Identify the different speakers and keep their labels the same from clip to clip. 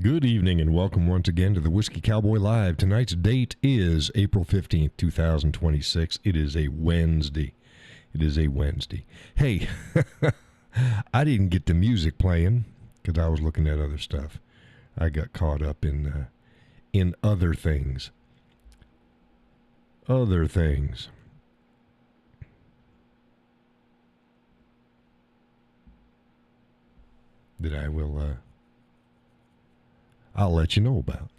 Speaker 1: Good evening and welcome once again to the Whiskey Cowboy Live. Tonight's date is April 15th, 2026. It is a Wednesday. Hey, I didn't get the music playing because I was looking at other stuff. I got caught up in other things. That I'll let you know about.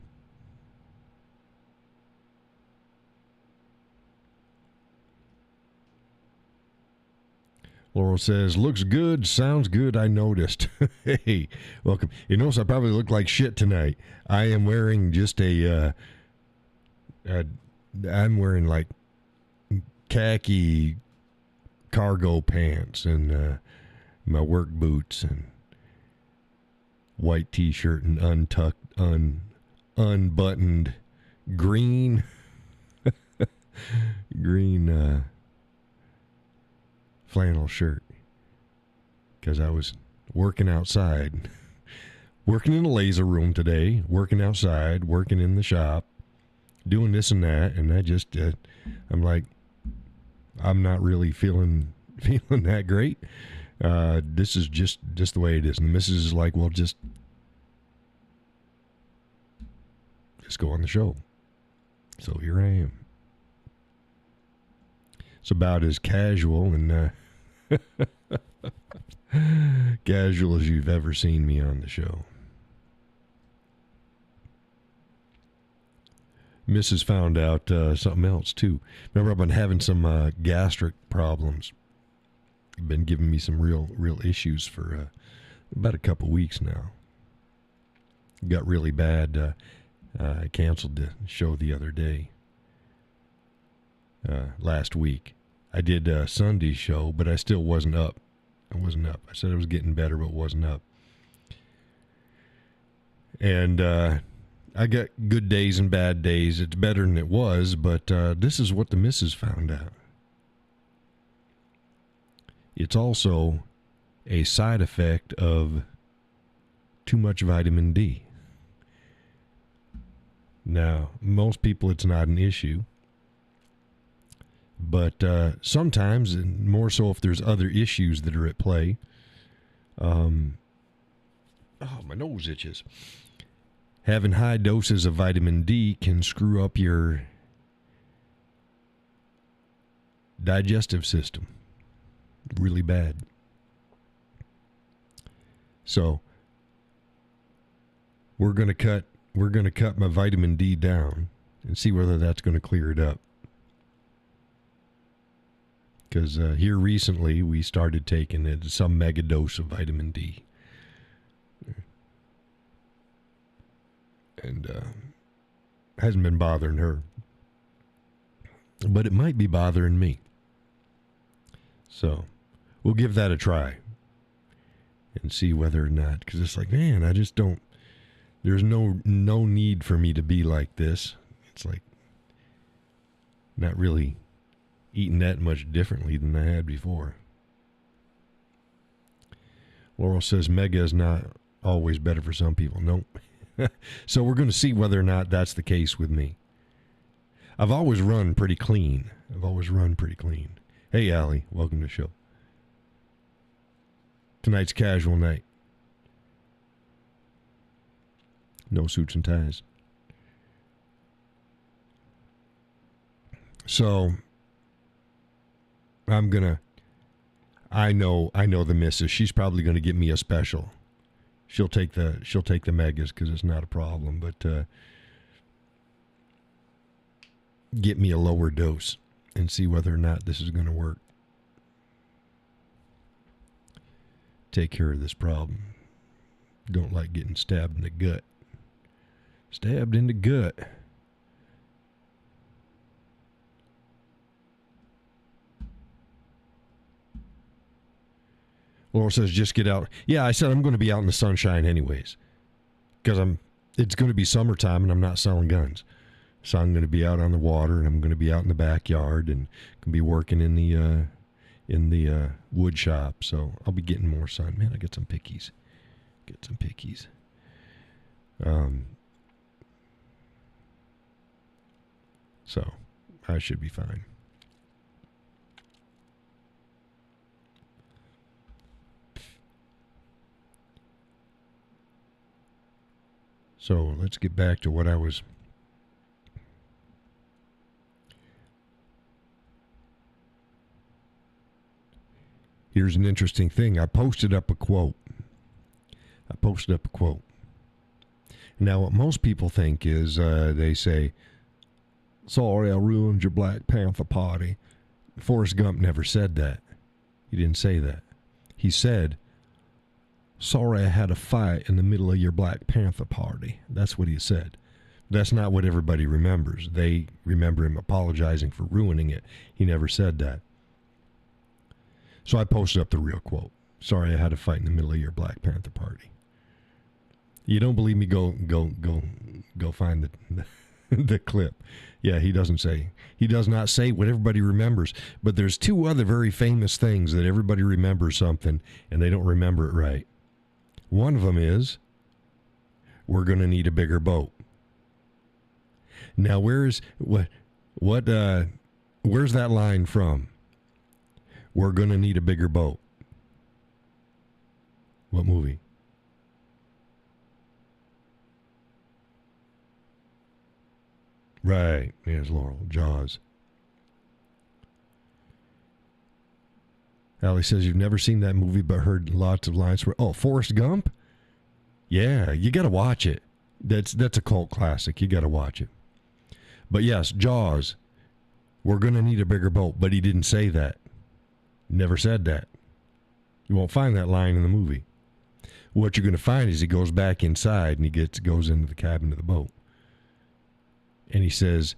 Speaker 1: Laurel says, looks good, sounds good, I noticed. Hey, welcome. You notice I probably look like shit tonight. I am wearing just I'm wearing like khaki cargo pants and my work boots and white t-shirt and unbuttoned green flannel shirt because I was working outside, working in the laser room today, working outside, working in the shop, doing this and that, and I just I'm like, I'm not really feeling that great. This is just the way it is. And the missus is like, well, just go on the show. So here I am. It's about as casual and casual as you've ever seen me on the show. Mrs. found out something else too. Remember, I've been having some gastric problems. Been giving me some real issues for about a couple weeks now. Got really bad. I canceled the show the other day. Last week. I did Sunday's show, but I still wasn't up. I said I was getting better, but wasn't up. And I got good days and bad days. It's better than it was, but this is what the missus found out. It's also a side effect of too much vitamin D. Now, most people it's not an issue, but sometimes, and more so if there's other issues that are at play, oh, my nose itches. Having high doses of vitamin D can screw up your digestive system really bad. So we're going to cut my vitamin D down and see whether that's going to clear it up. Because here recently we started taking some mega dose of vitamin D. And hasn't been bothering her. But it might be bothering me. So we'll give that a try and see whether or not, because it's like, man, I just don't, there's no need for me to be like this. It's like not really eating that much differently than I had before. Laurel says mega is not always better for some people. Nope. So we're going to see whether or not that's the case with me. I've always run pretty clean. Hey, Allie, welcome to the show. Tonight's casual night. No suits and ties. So I know the missus. She's probably going to get me a special. She'll take the megas because it's not a problem, but get me a lower dose and see whether or not this is going to work. Take care of this problem. Don't like getting stabbed in the gut. Laura says, just get out. Yeah, I said I'm going to be out in the sunshine anyways. Because it's going to be summertime and I'm not selling guns. So I'm going to be out on the water and I'm going to be out in the backyard and going to be working in the wood shop. So I'll be getting more sun. Man, I got some pickies. Um, so I should be fine. So let's get back to what I was. Here's an interesting thing. I posted up a quote. Now, what most people think is they say, sorry, I ruined your Black Panther party. Forrest Gump never said that. He didn't say that. He said, sorry, I had a fight in the middle of your Black Panther party. That's what he said. That's not what everybody remembers. They remember him apologizing for ruining it. He never said that. So I posted up the real quote. Sorry, I had a fight in the middle of your Black Panther party. You don't believe me? Go find the clip. Yeah, he does not say what everybody remembers. But there's two other very famous things that everybody remembers something and they don't remember it right. One of them is, we're going to need a bigger boat. Now, where's that line from? We're going to need a bigger boat. What movie? Right. Yes, Laurel. Jaws. Allie says you've never seen that movie but heard lots of lines. Forrest Gump? Yeah, you got to watch it. That's a cult classic. You got to watch it. But yes, Jaws. We're going to need a bigger boat. But he didn't say that. Never said that. You won't find that line in the movie. What you're going to find is he goes back inside and he goes into the cabin of the boat. And he says,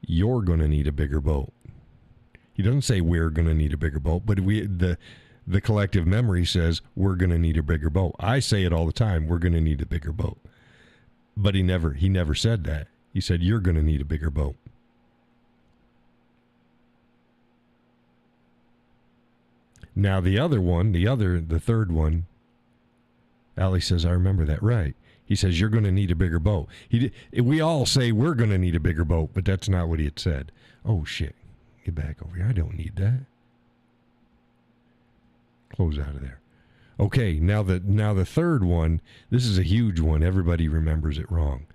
Speaker 1: you're going to need a bigger boat. He doesn't say we're going to need a bigger boat, but the collective memory says we're going to need a bigger boat. I say it all the time, we're going to need a bigger boat. But he never said that. He said, you're going to need a bigger boat. Now the third one, Allie says, I remember that, right. He says, you're going to need a bigger boat. We all say we're going to need a bigger boat, but that's not what he had said. Oh, shit. Get back over here. I don't need that. Close out of there. Okay, now the third one, this is a huge one. Everybody remembers it wrong.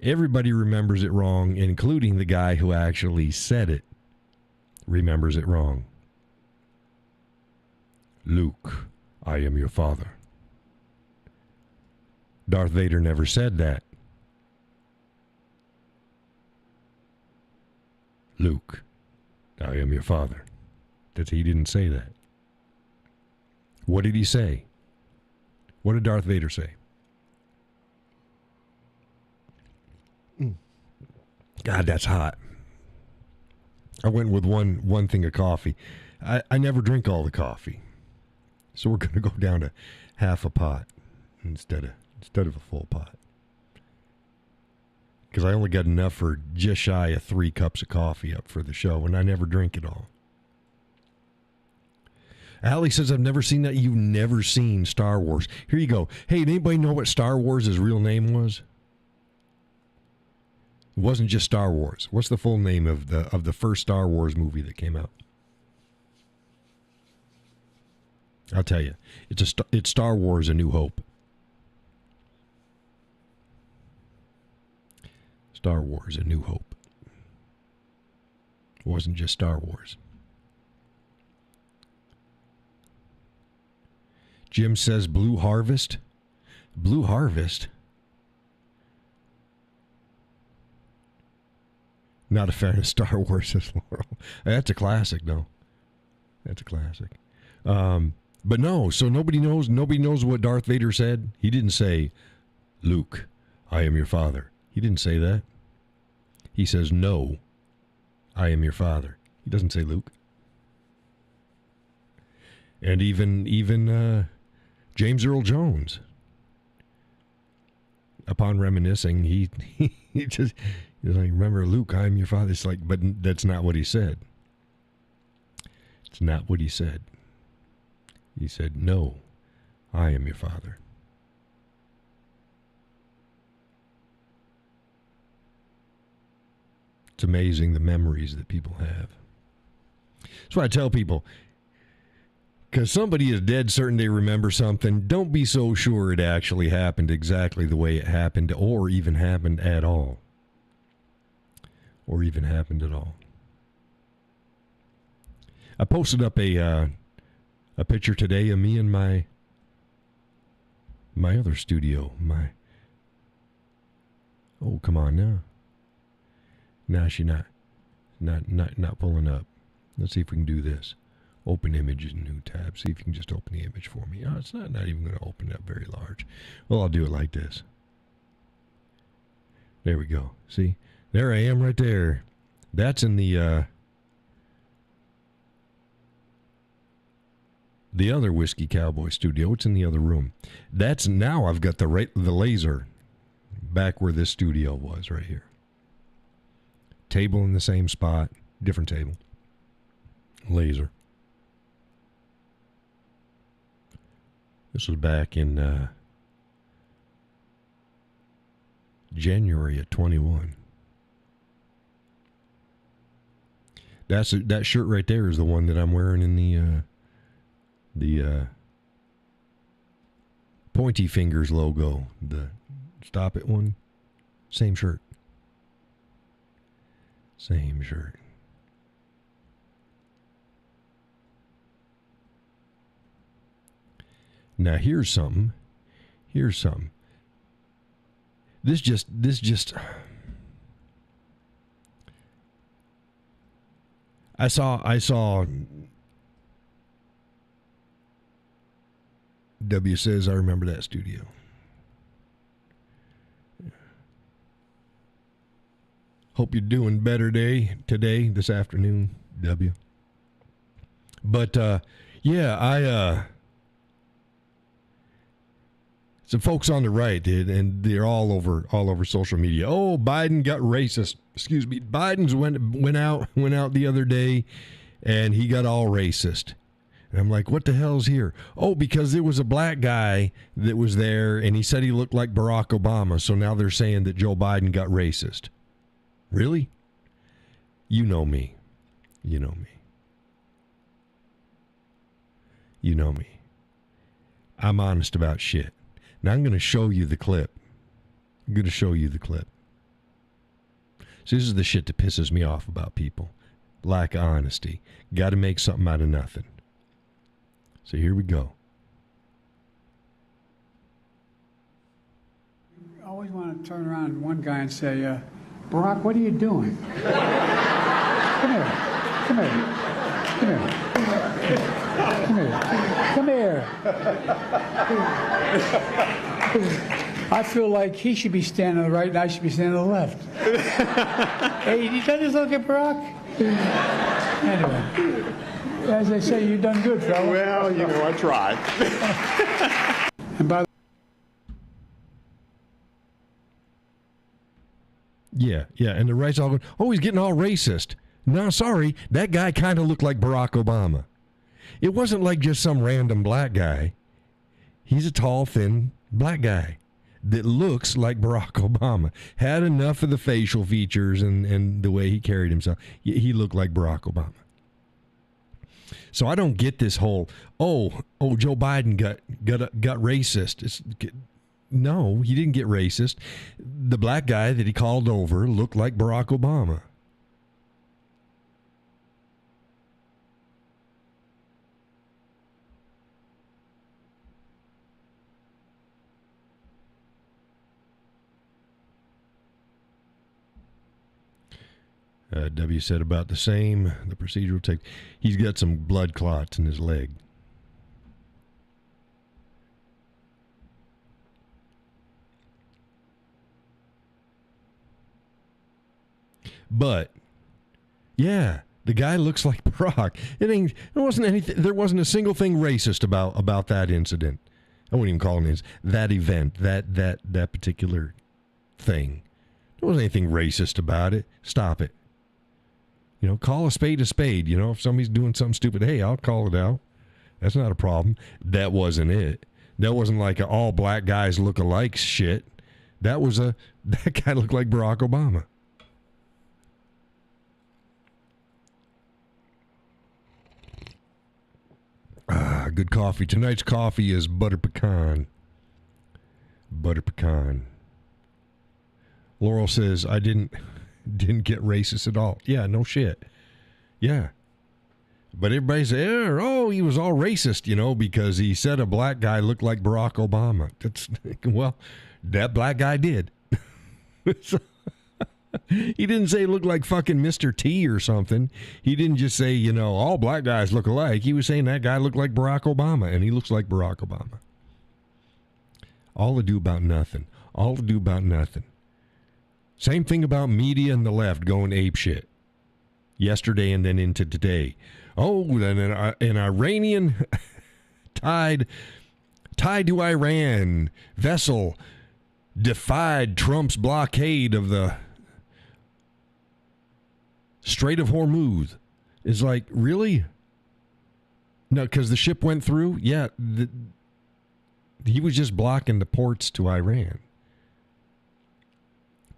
Speaker 1: Everybody remembers it wrong, including the guy who actually said it remembers it wrong. Luke, I am your father. Darth Vader never said that. Luke, I am your father. He didn't say that. What did he say? What did Darth Vader say? God, that's hot. I went with one thing of coffee. I never drink all the coffee. So we're going to go down to half a pot instead of a full pot. Because I only got enough for just shy of 3 cups of coffee up for the show, and I never drink it all. Allie says, I've never seen that. You've never seen Star Wars. Here you go. Hey, did anybody know what Star Wars' real name was? It wasn't just Star Wars. What's the full name of the first Star Wars movie that came out? I'll tell you. It's Star Wars: A New Hope. Star Wars: A New Hope. It wasn't just Star Wars. Jim says Blue Harvest. Blue Harvest? Not a fan of Star Wars, says Laurel. That's a classic, though. That's a classic. But no, so nobody knows what Darth Vader said. He didn't say, Luke, I am your father. He didn't say that. He says, no, I am your father. He doesn't say Luke. And even James Earl Jones, upon reminiscing, he just, he's like, remember, Luke, I am your father. It's like, but that's not what he said. It's not what he said. He said, no, I am your father. It's amazing the memories that people have. That's why I tell people, because somebody is dead certain they remember something, don't be so sure it actually happened exactly the way it happened, or even happened at all. Or even happened at all. I posted up a picture today of me in my other studio. Oh, come on now. Now she's not pulling up. Let's see if we can do this. Open images, new tab. See if you can just open the image for me. Oh, it's not even going to open up very large. Well, I'll do it like this. There we go. See? There I am right there. That's in the other Whiskey Cowboy studio. It's in the other room. That's now I've got the laser back where this studio was right here. Table in the same spot. Different table. Laser. This was back in January of 21. That shirt right there is the one that I'm wearing in the Pointy Fingers logo. The Stop It one. Same shirt. Same shirt. Now here's something. This just I saw W says I remember that studio. Hope you're doing better today, this afternoon, W. But yeah, some folks on the right did, and they're all over social media. Oh, Biden got racist. Excuse me. Biden's went out the other day, and he got all racist. And I'm like, what the hell's here? Oh, because there was a black guy that was there, and he said he looked like Barack Obama. So now they're saying that Joe Biden got racist. Really? You know me. You know me. You know me. I'm honest about shit. Now I'm going to show you the clip. So this is the shit that pisses me off about people. Lack of honesty. Got to make something out of nothing. So here we go.
Speaker 2: You always want to turn around to one guy and say, Barack, what are you doing? Come here. I feel like he should be standing to the right and I should be standing to the left. Hey, you done this look at Barack? Anyway, as I say, you've done good, fella.
Speaker 3: Well, you know, I tried.
Speaker 2: And by
Speaker 1: Yeah, and the right's all going, oh, he's getting all racist. No, sorry, that guy kind of looked like Barack Obama. It wasn't like just some random black guy. He's a tall, thin black guy that looks like Barack Obama. Had enough of the facial features and the way he carried himself. He looked like Barack Obama. So I don't get this whole, oh, Joe Biden got racist. No, he didn't get racist. The black guy that he called over looked like Barack Obama. W said about the same. The procedure will take. He's got some blood clots in his leg. But yeah, the guy looks like Barack. There wasn't a single thing racist about that incident. I wouldn't even call it that event, that particular thing. There wasn't anything racist about it. Stop it. You know, call a spade a spade. You know, if somebody's doing something stupid, hey, I'll call it out. That's not a problem. That wasn't it. That wasn't like all black guys look alike shit. That guy looked like Barack Obama. good coffee. Tonight's coffee is butter pecan. Butter pecan. Laurel says, I didn't get racist at all. Yeah, no shit. Yeah. But everybody says, oh, he was all racist, because he said a black guy looked like Barack Obama. Well, that black guy did. He didn't say he looked like fucking Mr. T or something. He didn't just say, all black guys look alike. He was saying that guy looked like Barack Obama, and he looks like Barack Obama. All ado about nothing. All ado about nothing. Same thing about media and the left going apeshit. Yesterday and then into today. Oh, then an Iranian tied to Iran vessel defied Trump's blockade of the Strait of Hormuz. Is like, really? No, because the ship went through? Yeah, he was just blocking the ports to Iran.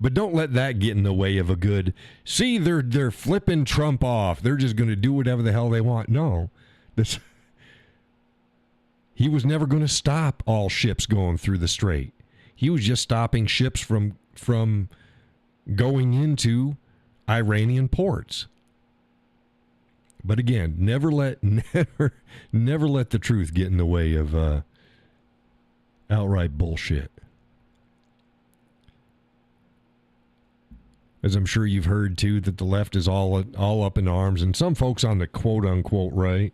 Speaker 1: But don't let that get in the way of a good, see, they're flipping Trump off. They're just going to do whatever the hell they want. No. He was never going to stop all ships going through the strait. He was just stopping ships from going into Iranian ports. But again, never let the truth get in the way of outright bullshit. As I'm sure you've heard, too, that the left is all up in arms, and some folks on the quote-unquote right,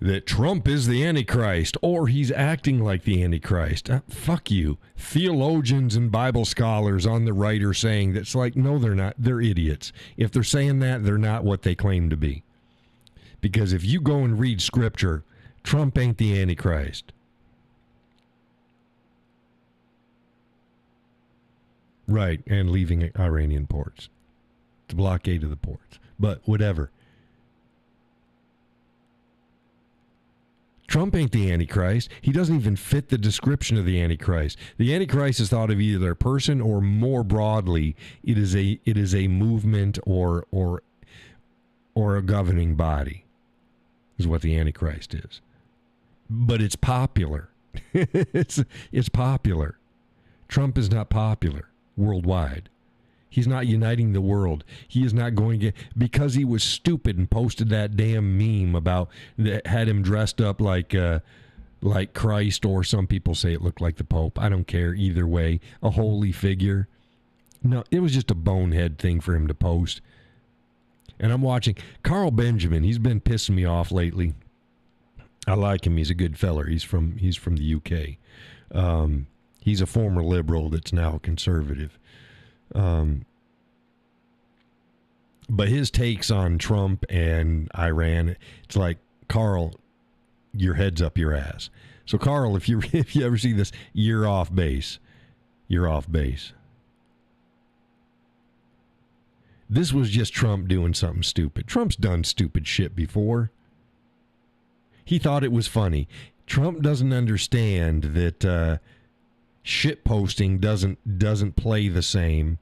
Speaker 1: that Trump is the Antichrist, or he's acting like the Antichrist. Fuck you. Theologians and Bible scholars on the right are saying that's like, no, they're not. They're idiots. If they're saying that, they're not what they claim to be. Because if you go and read Scripture, Trump ain't the Antichrist. Right, and leaving Iranian ports. The blockade of the ports. But whatever. Trump ain't the Antichrist. He doesn't even fit the description of the Antichrist. The Antichrist is thought of either a person or, more broadly, it is a movement or a governing body, is what the Antichrist is. But it's popular. It's popular. Trump is not popular worldwide. He's not uniting the world. He is not going to get, because he was stupid and posted that damn meme about that had him dressed up like Christ, or some people say it looked like the Pope. I don't care either way. A holy figure. No, it was just a bonehead thing for him to post. And I'm watching Carl Benjamin. He's been pissing me off lately. I like him. He's a good feller. He's from the UK. He's a former liberal that's now a conservative. But his takes on Trump and Iran, it's like, Carl, your head's up your ass. So Carl, if you ever see this, you're off base. You're off base. This was just Trump doing something stupid. Trump's done stupid shit before. He thought it was funny. Trump doesn't understand that shit posting doesn't play the same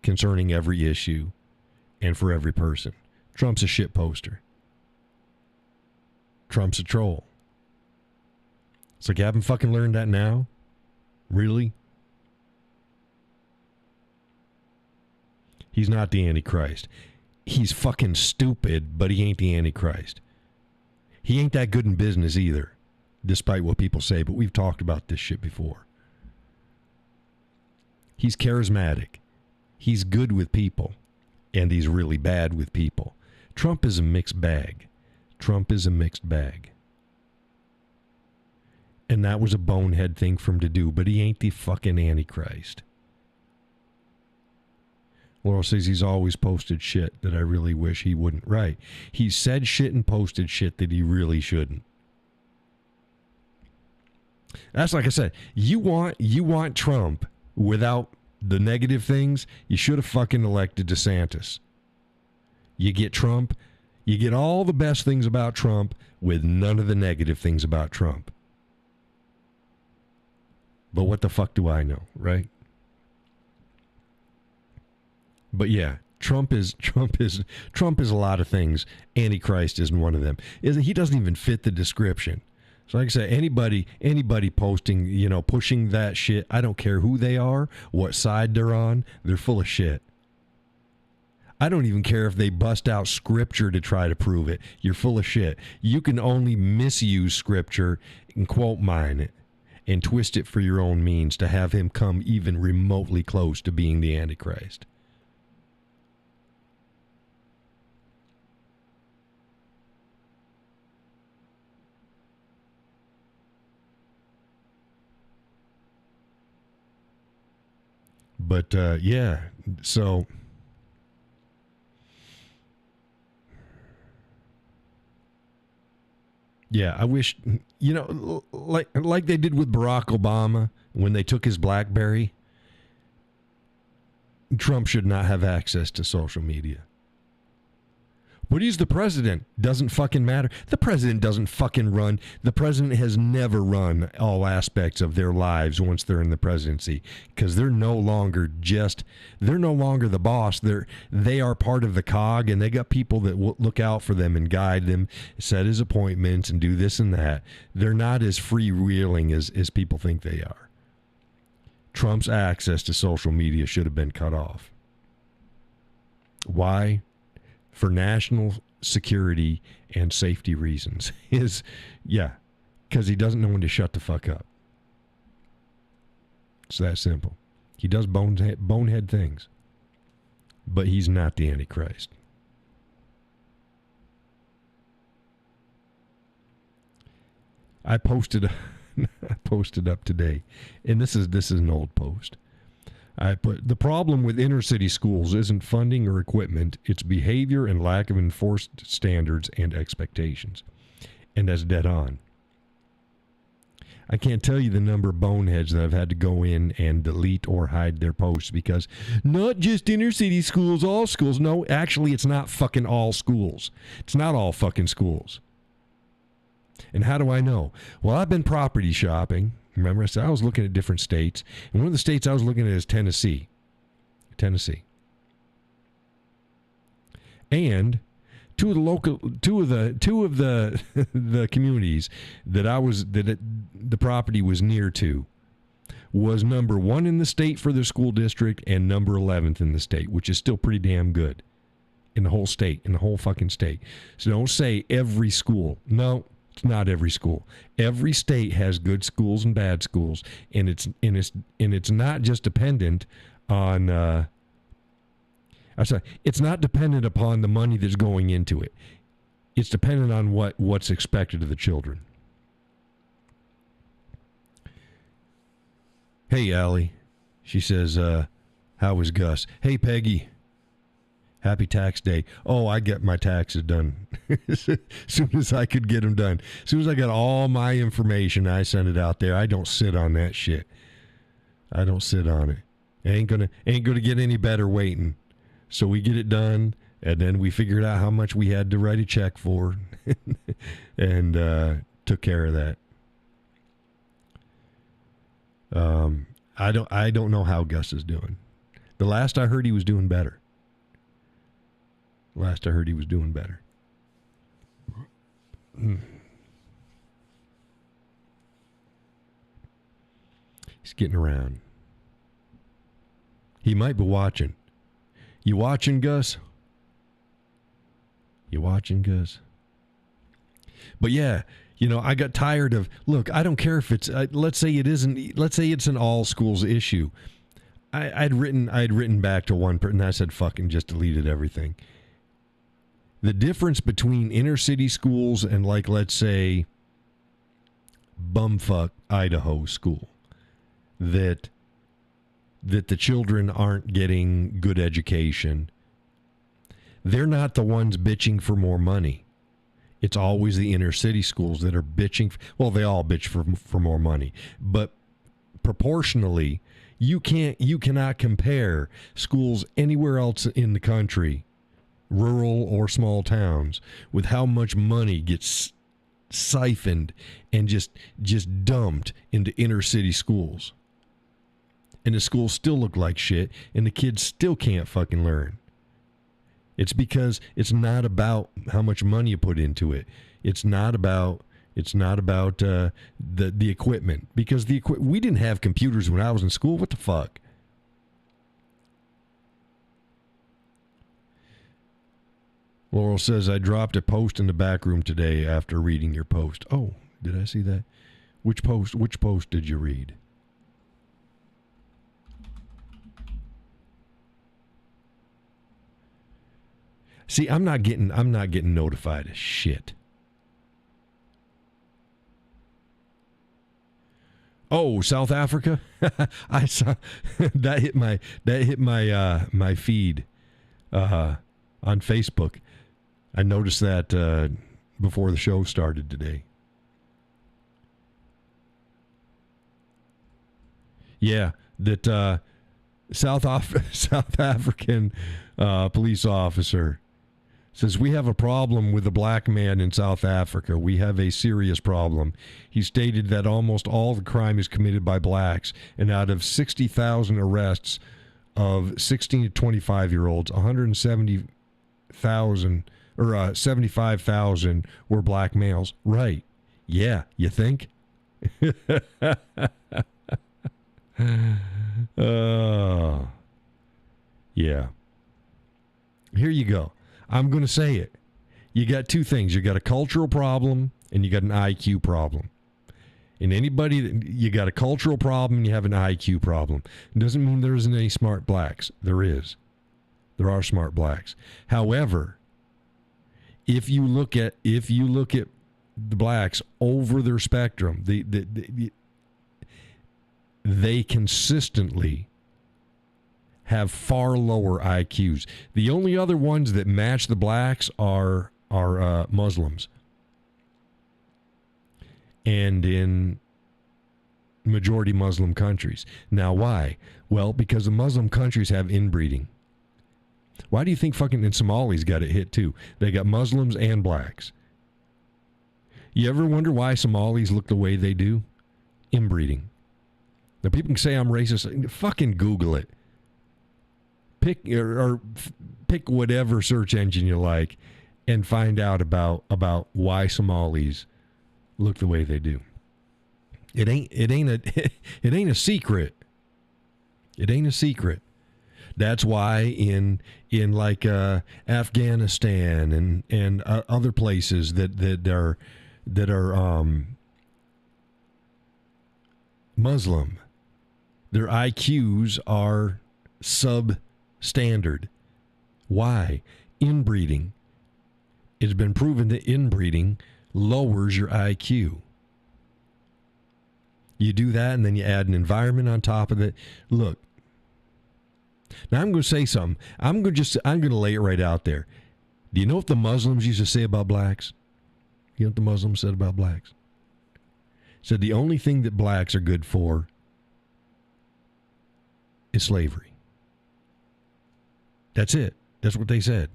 Speaker 1: concerning every issue and for every person. Trump's a shit poster. Trump's a troll. It's like, you haven't fucking learned that now? Really? He's not the Antichrist. He's fucking stupid, but he ain't the Antichrist. He ain't that good in business either, despite what people say, but we've talked about this shit before. He's charismatic. He's good with people, and he's really bad with people. Trump is a mixed bag. Trump is a mixed bag. And that was a bonehead thing for him to do, but he ain't the fucking Antichrist. Laurel says he's always posted shit that I really wish he wouldn't. Right. He said shit and posted shit that he really shouldn't. That's like I said, you want Trump without the negative things, you should have fucking elected DeSantis. You get Trump, you get all the best things about Trump with none of the negative things about Trump. But what the fuck do I know, right? But yeah, Trump is a lot of things. Antichrist isn't one of them. He doesn't even fit the description. So like I said, anybody posting, pushing that shit, I don't care who they are, what side they're on, they're full of shit. I don't even care if they bust out scripture to try to prove it. You're full of shit. You can only misuse scripture and quote mine it and twist it for your own means to have him come even remotely close to being the Antichrist. But, yeah, so... Yeah, I wish, like they did with Barack Obama when they took his BlackBerry. Trump should not have access to social media. But he's the president. Doesn't fucking matter. The president doesn't fucking run. The president has never run all aspects of their lives once they're in the presidency, because they're no longer the boss. They are part of the cog, and they got people that will look out for them and guide them, set his appointments, and do this and that. They're not as freewheeling as people think they are. Trump's access to social media should have been cut off. Why? For national security and safety reasons. Because he doesn't know when to shut the fuck up. It's that simple. He does bonehead things. But he's not the Antichrist. I posted up today, and this is an old post. I put, the problem with inner city schools isn't funding or equipment, it's behavior and lack of enforced standards and expectations. And that's dead on. I can't tell you the number of boneheads that I've had to go in and delete or hide their posts because not just inner city schools, all schools. No, actually, it's not fucking all schools. It's not all fucking schools. And how do I know? Well, I've been property shopping. Remember, I said I was looking at different states, and one of the states I was looking at is Tennessee. And two of the the communities that the property was near to was number 1 in the state for their school district and number 11th in the state, which is still pretty damn good in the whole state, in the whole fucking state. So don't say every school. No. It's not every school. Every state has good schools and bad schools, and it's not just dependent on. It's not dependent upon the money that's going into it. It's dependent on what's expected of the children. Hey, Allie, she says, "How was Gus?" Hey, Peggy. Happy tax day. Oh, I get my taxes done as soon as I could get them done. As soon as I got all my information, I send it out there. I don't sit on that shit. I don't sit on it. Ain't gonna get any better waiting. So we get it done, and then we figured out how much we had to write a check for, and took care of that. I don't know how Gus is doing. The last I heard, he was doing better. He's getting around. He might be watching. You watching, Gus? But yeah, I got tired of, look, I don't care if it's, let's say it's an all schools issue. I'd written back to one person, and I said, fucking just deleted everything. The difference between inner city schools and, like, let's say, bumfuck Idaho school, that the children aren't getting good education, they're not the ones bitching for more money. It's always the inner city schools that are bitching. Well, they all bitch for more money, but proportionally, you cannot compare schools anywhere else in the country, rural or small towns, with how much money gets siphoned and just dumped into inner city schools. And the schools still look like shit, and the kids still can't fucking learn. It's because it's not about how much money you put into it. It's not about the equipment, because we didn't have computers when I was in school. What the fuck? Laurel says, I dropped a post in the back room today after reading your post. Oh, did I see that? Which post did you read? See, I'm not getting notified of shit. Oh, South Africa? I saw that hit my my feed on Facebook. I noticed that before the show started today. Yeah, that South African police officer says, we have a problem with the black man in South Africa. We have a serious problem. He stated that almost all the crime is committed by blacks, and out of 60,000 arrests of 16 to 25-year-olds, 170,000 or 75,000 were black males. Right. Yeah, you think? Yeah. Here you go. I'm going to say it. You got two things. You got a cultural problem and you got an IQ problem. And you got a cultural problem and you have an IQ problem. It doesn't mean there isn't any smart blacks. There is. There are smart blacks. However, if you look at the blacks over their spectrum, they consistently have far lower IQs. The only other ones that match the blacks are Muslims. And in majority Muslim countries. Now, why? Well, because the Muslim countries have inbreeding. Why do you think fucking Somalis got it hit too? They got Muslims and blacks. You ever wonder why Somalis look the way they do? Inbreeding. Now, people can say I'm racist. Fucking Google it. Pick whatever search engine you like and find out about why Somalis look the way they do. It ain't a secret. It ain't a secret. That's why in like Afghanistan and other places that are Muslim, their IQs are substandard. Why? Inbreeding. It's been proven that inbreeding lowers your IQ. You do that, and then you add an environment on top of it. Look, now I'm going to say something. I'm going to lay it right out there. Do you know what the Muslims used to say about blacks? You know what the Muslims said about blacks? Said the only thing that blacks are good for is slavery. That's it. That's what they said.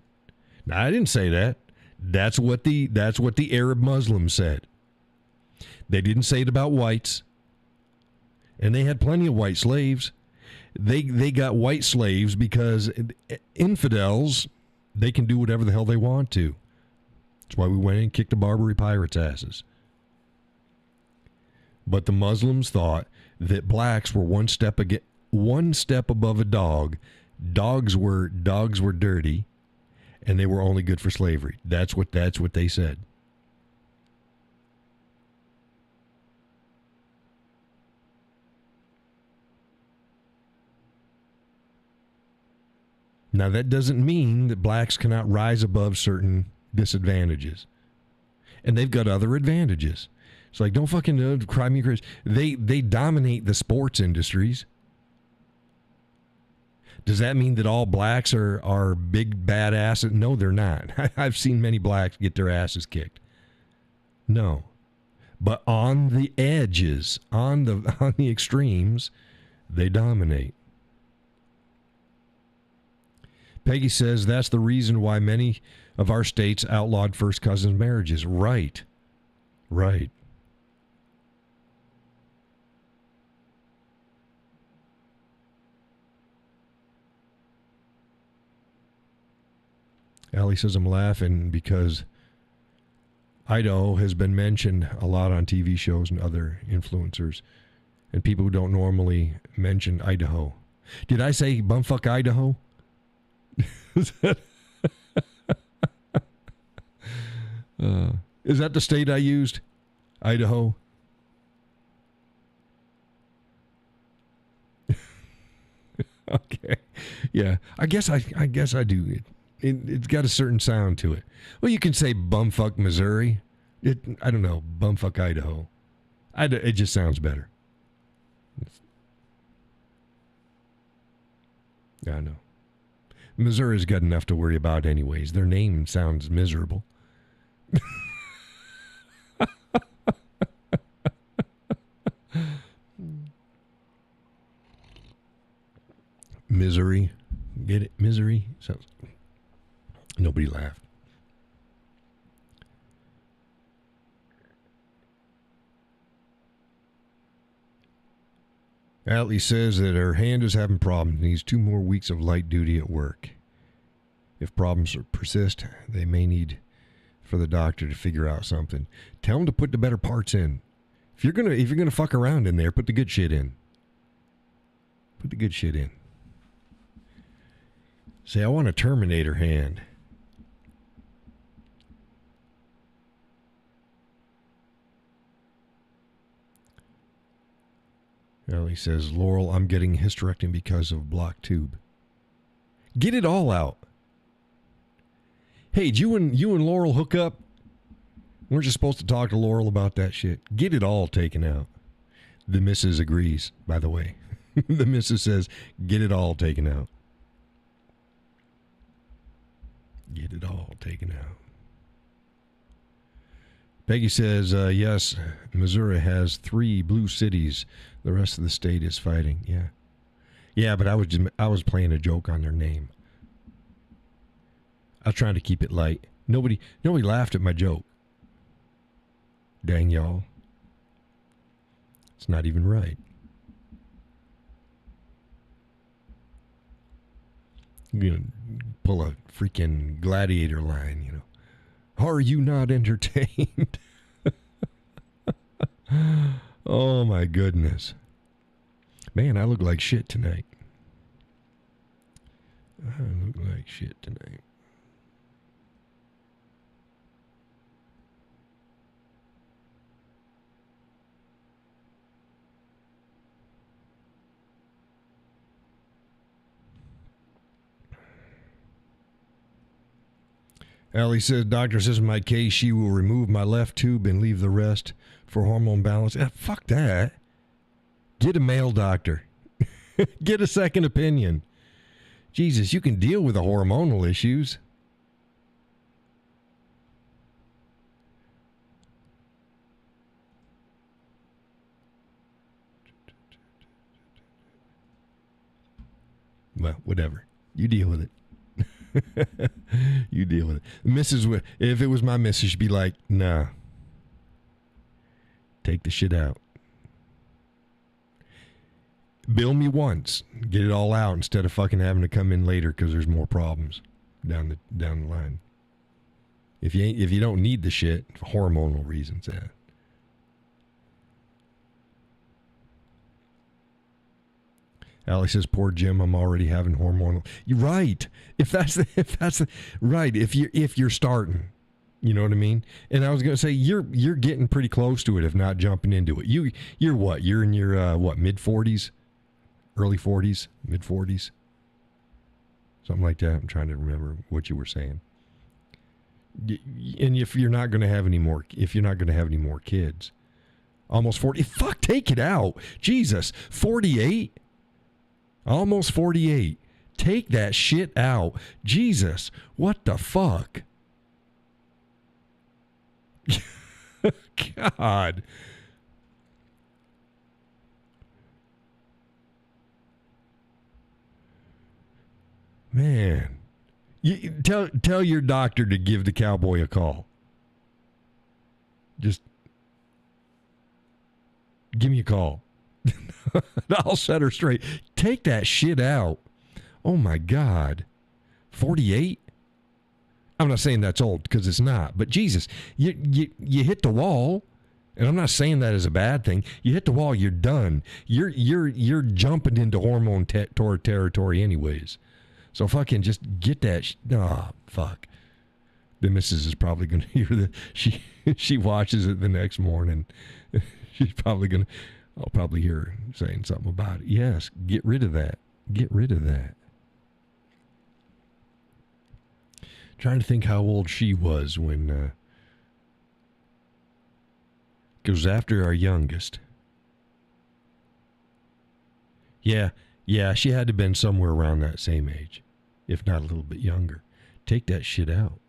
Speaker 1: Now, I didn't say that. That's what the Arab Muslims said. They didn't say it about whites. And they had plenty of white slaves. They got white slaves because infidels, they can do whatever the hell they want to. That's why we went in and kicked the Barbary pirates' asses. But the Muslims thought that blacks were one step above a dog. Dogs were dirty, and they were only good for slavery. That's what they said. Now, that doesn't mean that blacks cannot rise above certain disadvantages. And they've got other advantages. It's like, don't fucking cry me crazy. They dominate the sports industries. Does that mean that all blacks are big bad asses? No, they're not. I've seen many blacks get their asses kicked. No. But on the edges, on the extremes, they dominate. Peggy says that's the reason why many of our states outlawed first cousin marriages. Right. Right. Allie says, I'm laughing because Idaho has been mentioned a lot on TV shows and other influencers, and people who don't normally mention Idaho. Did I say bumfuck Idaho? Is that the state I used? Idaho? Okay. Yeah. I guess I do. It's got a certain sound to it. Well, you can say bumfuck Missouri. I don't know. Bumfuck Idaho. It just sounds better. I know. Missouri's got enough to worry about anyways. Their name sounds miserable. Misery. Get it? Misery? Sounds. Nobody laughed. Allie says that her hand is having problems, needs 2 more weeks of light duty at work. If problems persist, they may need for the doctor to figure out something. Tell them to put the better parts in. If you're gonna fuck around in there, put the good shit in. Put the good shit in. Say, I want a Terminator hand. Ellie says, Laurel, I'm getting hysterectomy because of blocked tube. Get it all out. Hey, did you and Laurel hook up? Weren't you supposed to talk to Laurel about that shit? Get it all taken out. The missus agrees, by the way. The missus says, get it all taken out. Get it all taken out. Peggy says, yes, Missouri has 3 blue cities. The rest of the state is fighting. Yeah. Yeah, but I was playing a joke on their name. I was trying to keep it light. Nobody laughed at my joke. Dang y'all. It's not even right. You're going to pull a freaking Gladiator line, you know. Are you not entertained? Oh, my goodness. Man, I look like shit tonight. I look like shit tonight. Allie says, doctor says in my case, she will remove my left tube and leave the rest for hormone balance. Fuck that. Get a male doctor. Get a second opinion. Jesus, you can deal with the hormonal issues. Well, whatever. You deal with it. You deal with it. Mrs. If it was my missus, she'd be like, nah. Take the shit out. Bill me once. Get it all out instead of fucking having to come in later because there's more problems down the line. If you don't need the shit, for hormonal reasons, yeah. Allie says, "Poor Jim, I'm already having hormonal." You're right. If that's right. If you're starting, you know what I mean. And I was gonna say you're getting pretty close to it, if not jumping into it. You're what? You're in your mid 40s, early 40s, mid 40s, something like that. I'm trying to remember what you were saying. And if you're not gonna have any more kids, almost 40. Fuck, take it out. Jesus, 48. Almost 48. Take that shit out. Jesus, what the fuck? God. Man. You tell your doctor to give the Cowboy a call. Just give me a call. I'll set her straight. Take that shit out. Oh my God. 48? I'm not saying that's old because it's not. But Jesus, you hit the wall. And I'm not saying that as a bad thing. You hit the wall, you're done. You're jumping into hormone territory anyways. So fucking just get that. Fuck. The missus is probably going to hear that. She watches it the next morning. She's probably going to. I'll probably hear her saying something about it. Yes, get rid of that. Get rid of that. Trying to think how old she was when. Goes after our youngest. Yeah, she had to have been somewhere around that same age, if not a little bit younger. Take that shit out.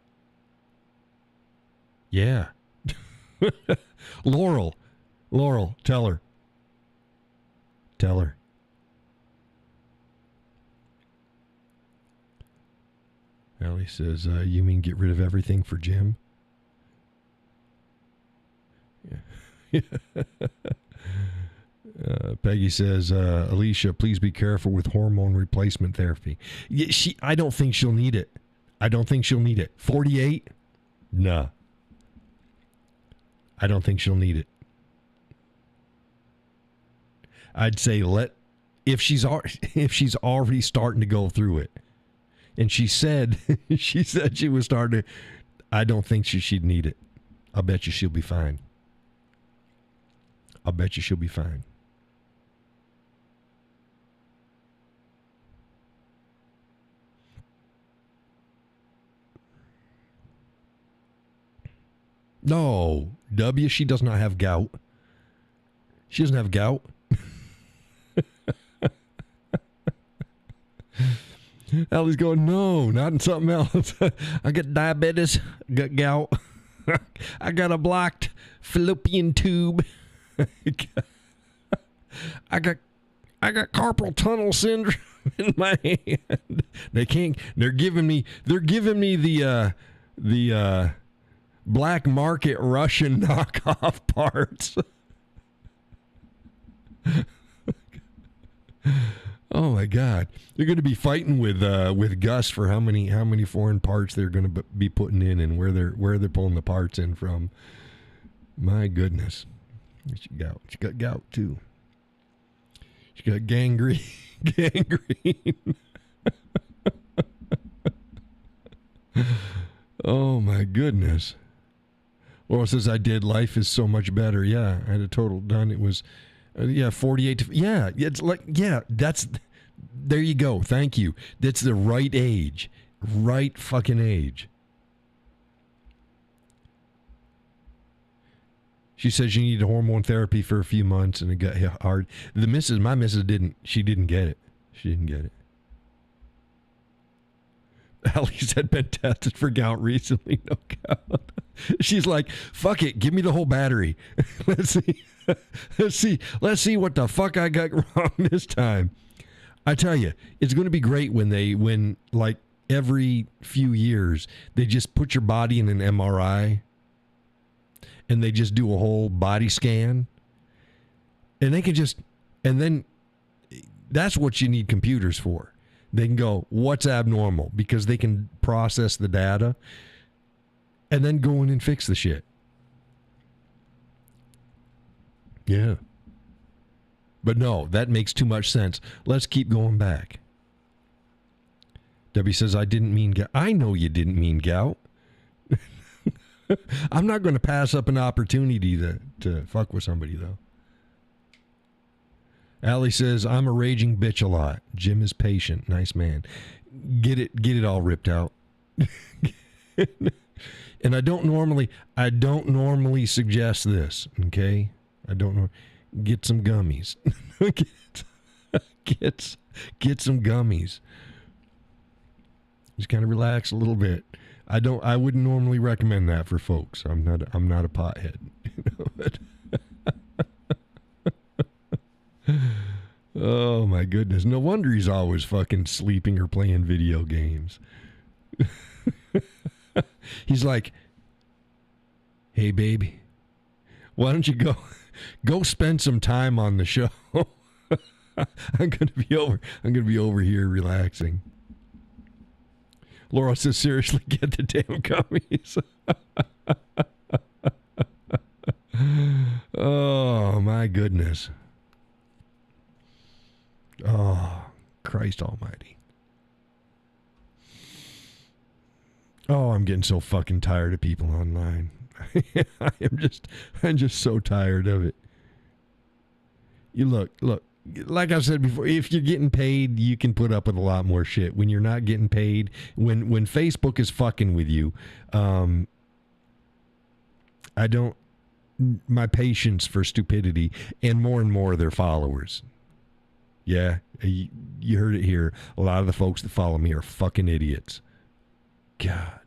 Speaker 1: Yeah. Laurel, tell her. Allie says, you mean get rid of everything for Jim? Yeah. Peggy says, Alicia, please be careful with hormone replacement therapy. I don't think she'll need it. 48? Nah. I don't think she'll need it. I'd say if she's already starting to go through it, and she said she was starting to, I don't think she'd need it. I'll bet you she'll be fine. No, W, she does not have gout. She doesn't have gout. Allie's going, no, not in something else. I got diabetes, I got gout. I got a blocked fallopian tube. I got carpal tunnel syndrome in my hand. They're giving me the black market Russian knockoff parts. Oh my God! They're going to be fighting with Gus for how many foreign parts they're going to be putting in and where they're pulling the parts in from. My goodness, she got gout too. She got gangrene. Oh my goodness. Laura says, I did. Life is so much better. Yeah, I had a total done. It was, 48 to, yeah, it's like, yeah, there you go. Thank you. That's the right age. Right fucking age. She says you need hormone therapy for a few months and it got hard. My missus didn't get it. She didn't get it. Allie's had been tested for gout recently. No gout. She's like, fuck it. Give me the whole battery. Let's see what the fuck I got wrong this time. I tell you, it's going to be great when like every few years, they just put your body in an MRI and they just do a whole body scan and then that's what you need computers for. They can go, what's abnormal? Because they can process the data and then go in and fix the shit. Yeah. But no, that makes too much sense. Let's keep going back. Debbie says, I didn't mean gout. I know you didn't mean gout. I'm not going to pass up an opportunity to fuck with somebody, though. Allie says, I'm a raging bitch a lot. Jim is patient. Nice man. Get it all ripped out. And I don't normally suggest this, okay? I don't know. Get some gummies. get some gummies. Just kind of relax a little bit. I wouldn't normally recommend that for folks. I'm not a pothead. Oh my goodness. No wonder he's always fucking sleeping or playing video games. He's like, hey baby, why don't you go spend some time on the show? I'm gonna be over here relaxing. Laura says, seriously, get the damn gummies. Oh, my goodness. Oh, Christ almighty. Oh, I'm getting so fucking tired of people online. I'm just so tired of it. You look, like I said before, if you're getting paid, you can put up with a lot more shit. When you're not getting paid, when Facebook is fucking with you, my patience for stupidity and more their followers. Yeah, you heard it here. A lot of the folks that follow me are fucking idiots. God.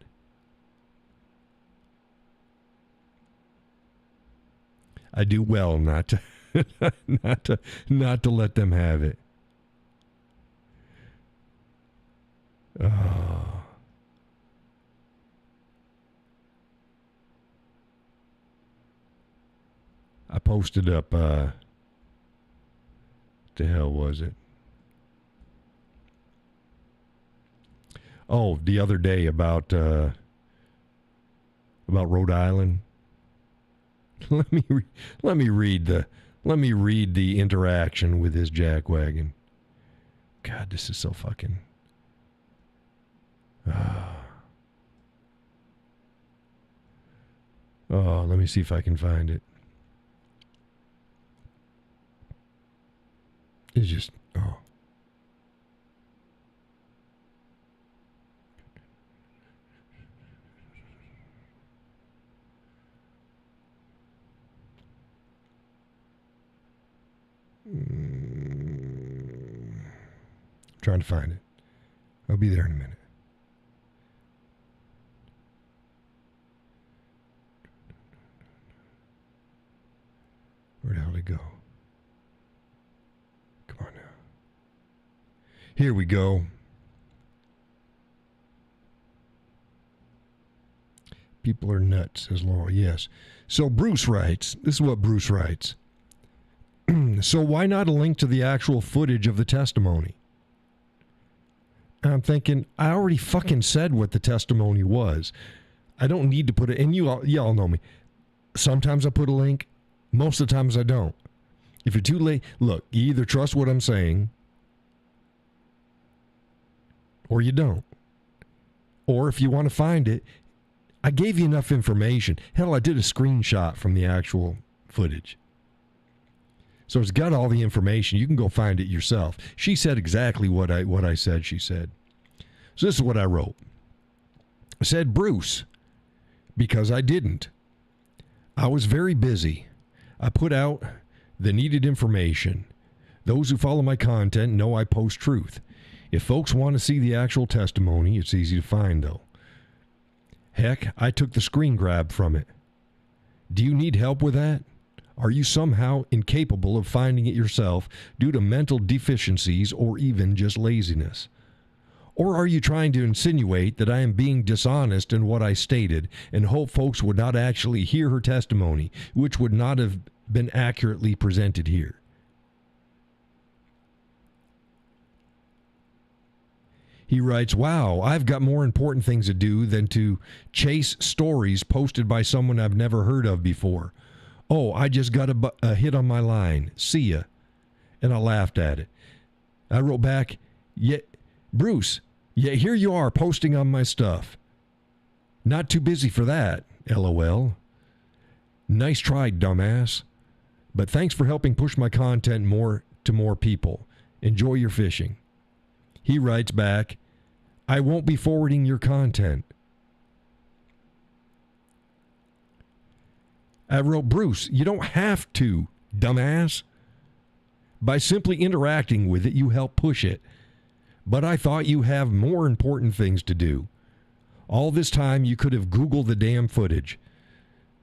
Speaker 1: I do well not to not to let them have it. Oh. I posted up the hell was it? Oh, the other day about Rhode Island. Let me read the interaction with this jackwagon. God, this is so fucking. Oh, let me see if I can find it. It's just oh. Trying to find it. I'll be there in a minute. Where the hell did it go? Come on now. Here we go. People are nuts, says Laura. Yes. So Bruce writes, this is what Bruce writes. So why not a link to the actual footage of the testimony? I'm thinking, I already fucking said what the testimony was. I don't need to put it, and you all know me. Sometimes I put a link. Most of the times I don't. If you're too late, look, you either trust what I'm saying or you don't. Or if you want to find it, I gave you enough information. Hell, I did a screenshot from the actual footage. So it's got all the information. You can go find it yourself. She said exactly what I said she said. So this is what I wrote. I said, Bruce, because I didn't. I was very busy. I put out the needed information. Those who follow my content know I post truth. If folks want to see the actual testimony, it's easy to find, though. Heck, I took the screen grab from it. Do you need help with that? Are you somehow incapable of finding it yourself due to mental deficiencies or even just laziness? Or are you trying to insinuate that I am being dishonest in what I stated and hope folks would not actually hear her testimony, which would not have been accurately presented here? He writes, wow, I've got more important things to do than to chase stories posted by someone I've never heard of before. Oh, I just got a hit on my line. See ya. And I laughed at it. I wrote back, yeah, Bruce, yeah, here you are posting on my stuff. Not too busy for that, LOL. Nice try, dumbass. But thanks for helping push my content to more people. Enjoy your fishing. He writes back, I won't be forwarding your content. I wrote, Bruce, you don't have to, dumbass. By simply interacting with it, you help push it. But I thought you have more important things to do. All this time, you could have Googled the damn footage.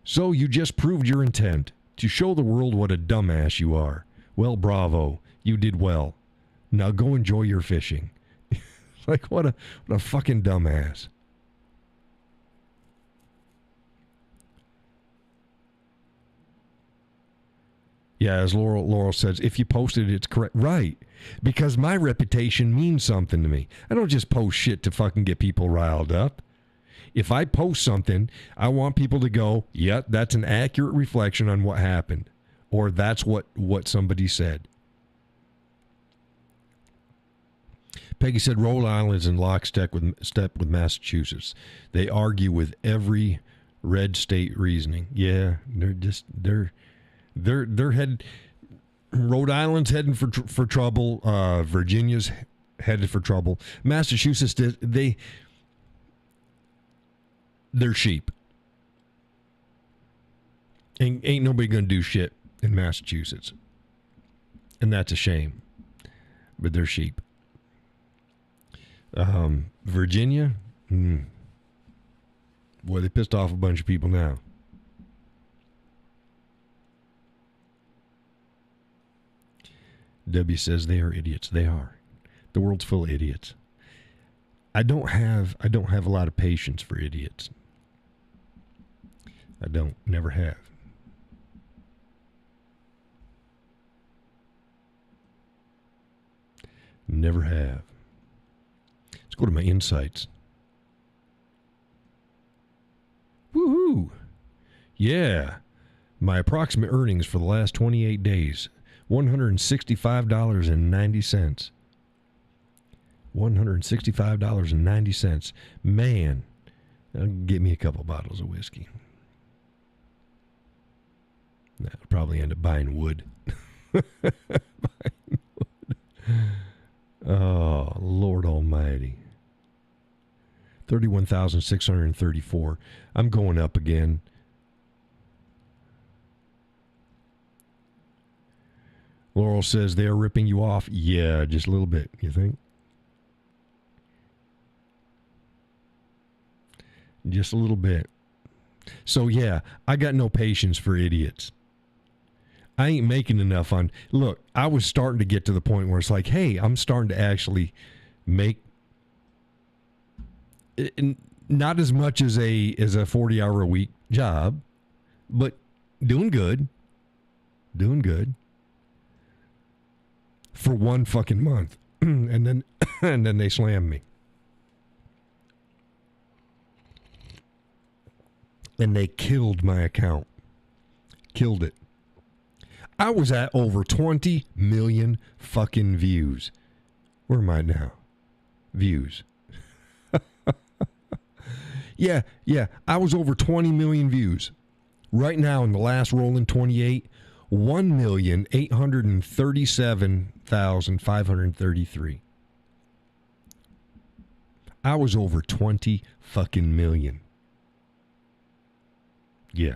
Speaker 1: So you just proved your intent, to show the world what a dumbass you are. Well, bravo. You did well. Now go enjoy your fishing. Like, what a fucking dumbass. Yeah, as Laurel says, if you posted it, it's correct. Right. Because my reputation means something to me. I don't just post shit to fucking get people riled up. If I post something, I want people to go, yeah, that's an accurate reflection on what happened. Or that's what somebody said. Peggy said Rhode Island's in lockstep with Massachusetts. They argue with every red state reasoning. Yeah, they're headed. Rhode Island's heading for trouble. Virginia's headed for trouble. Massachusetts, they're sheep. Ain't nobody gonna do shit in Massachusetts, and that's a shame. But they're sheep. Virginia, boy, they pissed off a bunch of people now. Debbie says they are idiots. They are. The world's full of idiots. I don't have a lot of patience for idiots. I don't. Never have. Never have. Let's go to my insights. Woohoo! Yeah. My approximate earnings for the last 28 days, $165.90. $165.90. Man, that'll get me a couple bottles of whiskey. I'll probably end up buying wood. Buying wood. Oh, Lord Almighty. 31,634. I'm going up again. Laurel says they are ripping you off. Yeah, just a little bit, you think? Just a little bit. So, yeah, I got no patience for idiots. I ain't making enough on... Look, I was starting to get to the point where it's like, hey, I'm starting to actually make... Not as much as a 40-hour-a-week job, but doing good. Doing good. For one fucking month. and then they slammed me. And they killed my account. Killed it. I was at over 20 million fucking views. Where am I now? Views. Yeah. I was over 20 million views. Right now, in the last rolling 28, 1,837,533. I was over 20 fucking million. Yeah.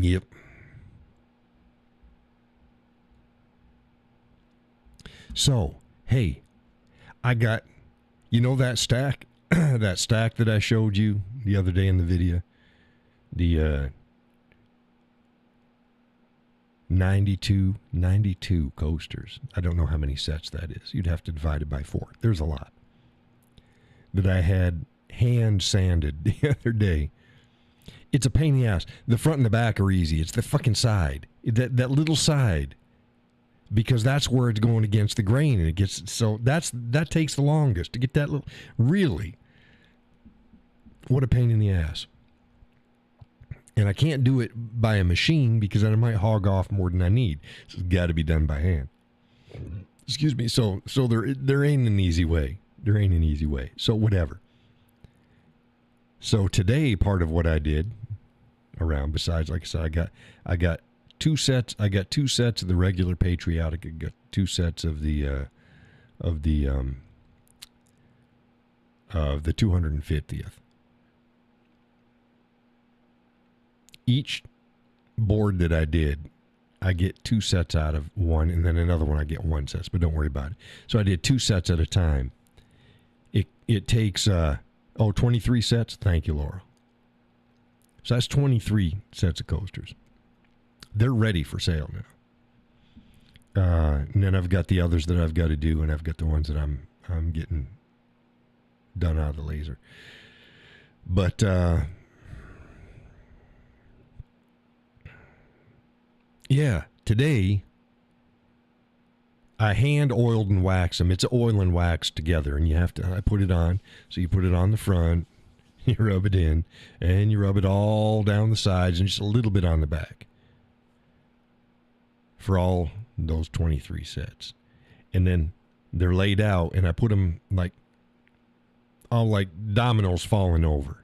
Speaker 1: Yep. So, hey, I got, that stack, that stack that I showed you the other day in the video, the 92 coasters. I don't know how many sets that is. You'd have to divide it by 4. There's a lot that I had hand sanded the other day. It's a pain in the ass. The front and the back are easy. It's the fucking side. That little side. Because that's where it's going against the grain. And it gets, so that takes the longest to get that little, really. What a pain in the ass. And I can't do it by a machine because then I might hog off more than I need. So it's got to be done by hand. Excuse me. So there ain't an easy way. There ain't an easy way. So whatever. So today, part of what I did around, besides, like I said, I got 2 sets. I got 2 sets of the regular patriotic. I got 2 sets of the 250th. Each board that I did, I get 2 sets out of one, and then another one I get 1 set. But don't worry about it. So I did 2 sets at a time. It takes 23 sets. Thank you, Laura. So that's 23 sets of coasters. They're ready for sale now. And then I've got the others that I've got to do, and I've got the ones that I'm getting done out of the laser. But yeah, today I hand oiled and wax them. It's oil and wax together, and I put it on. So you put it on the front, you rub it in, and you rub it all down the sides and just a little bit on the back for all those 23 sets. And then they're laid out, and I put them all like dominoes falling over.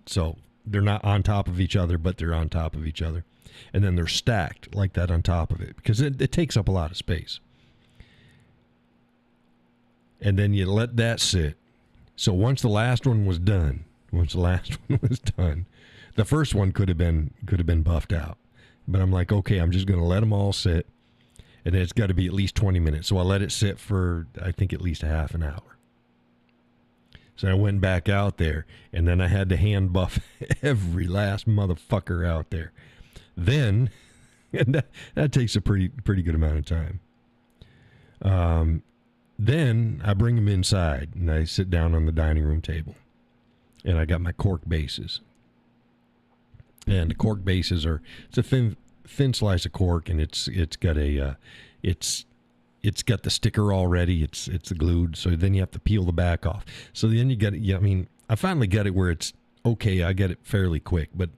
Speaker 1: So they're not on top of each other, but they're on top of each other. And then they're stacked like that on top of it because it takes up a lot of space. And then you let that sit. So once the last one was done, the first one could have been buffed out. But I'm like, okay, I'm just going to let them all sit. And then it's got to be at least 20 minutes. So I let it sit for, I think, at least a half an hour. So I went back out there, and then I had to hand buff every last motherfucker out there. Then, and that takes a pretty good amount of time. Then I bring them inside, and I sit down on the dining room table, and I got my cork bases. And the cork bases it's a thin slice of cork, and it's got the sticker already. It's glued, so then you have to peel the back off. So then you got it. Yeah, I mean, I finally got it where it's okay. I get it fairly quick, but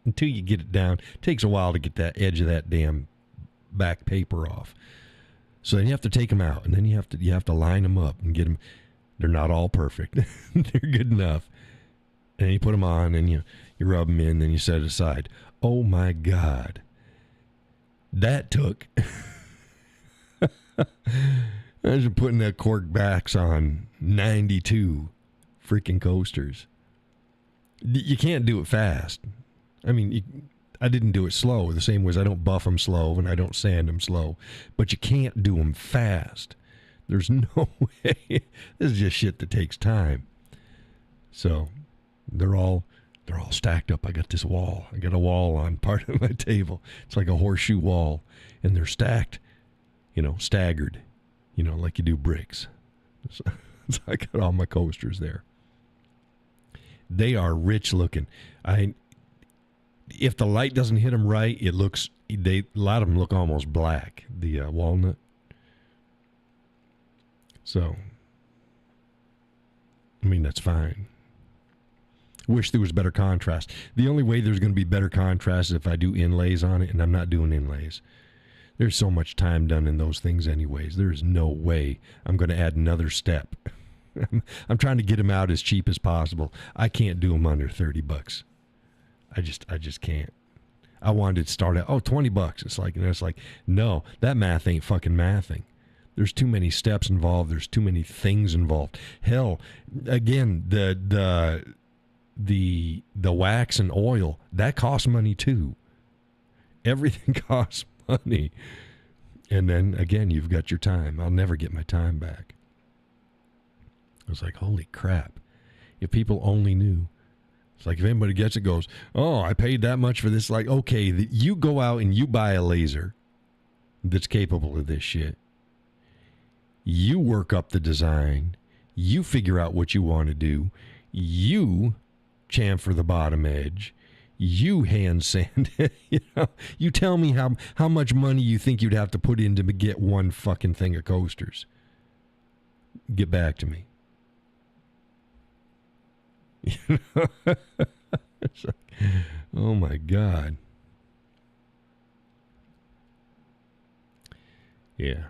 Speaker 1: until you get it down, it takes a while to get that edge of that damn back paper off. So then you have to take them out, and then you have to line them up and get them. They're not all perfect. They're good enough. And you put them on, and you rub them in, then you set it aside. Oh my God, that took. Imagine putting that cork backs on 92 freaking coasters. You can't do it fast. I mean, I didn't do it slow. The same way as I don't buff them slow and I don't sand them slow. But you can't do them fast. There's no way. This is just shit that takes time. So they're all stacked up. I got this wall. I got a wall on part of my table. It's like a horseshoe wall. And they're stacked, staggered, like you do bricks. So I got all my coasters there. They are rich looking. If the light doesn't hit them right, a lot of them look almost black, the walnut. So, I mean, that's fine. Wish there was better contrast. The only way there's going to be better contrast is if I do inlays on it, and I'm not doing inlays. There's so much time done in those things anyways. There is no way I'm going to add another step. I'm trying to get them out as cheap as possible. I can't do them under $30. I just can't. I wanted to start at $20. It's like no, that math ain't fucking mathing. There's too many steps involved. There's too many things involved. Hell, again, the wax and oil, that costs money too. Everything costs money. And then again, you've got your time. I'll never get my time back. I was like, holy crap. If people only knew. It's like if anybody gets it, goes, oh, I paid that much for this. Like, okay, you go out and you buy a laser that's capable of this shit. You work up the design. You figure out what you want to do. You chamfer the bottom edge. You hand sand it. You tell me how much money you think you'd have to put in to get one fucking thing of coasters. Get back to me. It's like, oh my God. Yeah.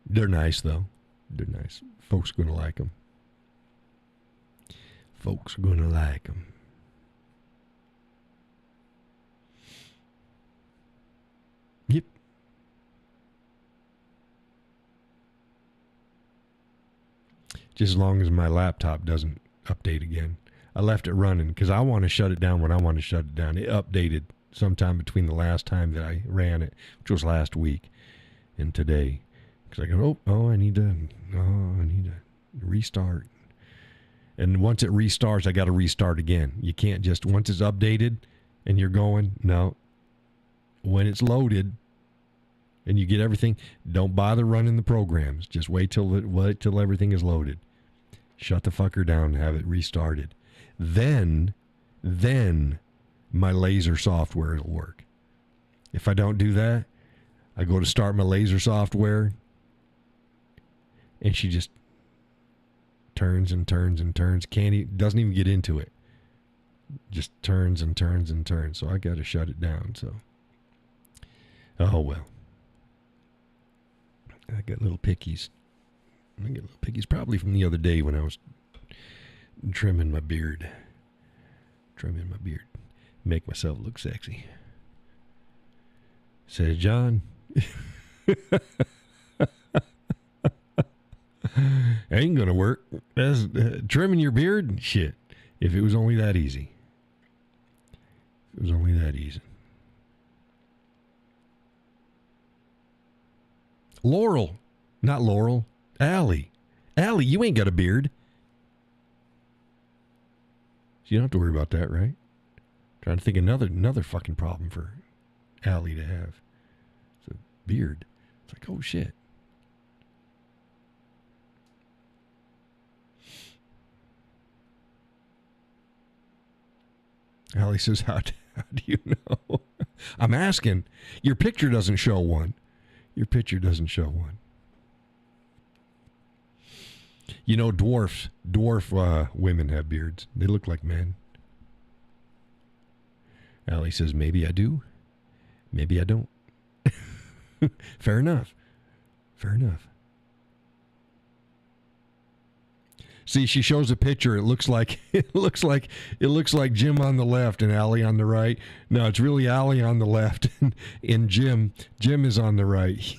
Speaker 1: They're nice though. They're nice. Folks are going to like them. Folks are going to like them. Yep. Just as long as my laptop doesn't update again. I left it running because I want to shut it down when I want to shut it down. It updated sometime between the last time that I ran it, which was last week, and today. Because I go, I need to restart. And once it restarts, I got to restart again. You can't just, once it's updated and you're going, no. When it's loaded, and you get everything, don't bother running the programs. Just wait till everything is loaded. Shut the fucker down and have it restarted. Then my laser software will work. If I don't do that, I go to start my laser software, and she just turns and turns and turns. Doesn't even get into it. Just turns and turns and turns. So I got to shut it down. So, oh well. I got little pickies. Probably from the other day when I was trimming my beard. Make myself look sexy. Said John. Ain't gonna work. That's, trimming your beard? Shit. If it was only that easy. Laurel. Not Laurel. Allie, you ain't got a beard. So you don't have to worry about that, right? Trying to think another fucking problem for Allie to have. It's a beard. It's like, oh shit. Allie says, how do you know? I'm asking. Your picture doesn't show one. You know, dwarf women have beards. They look like men. Allie says, maybe I do. Maybe I don't. Fair enough. See, she shows a picture. It looks like Jim on the left and Allie on the right. No, it's really Allie on the left and Jim is on the right.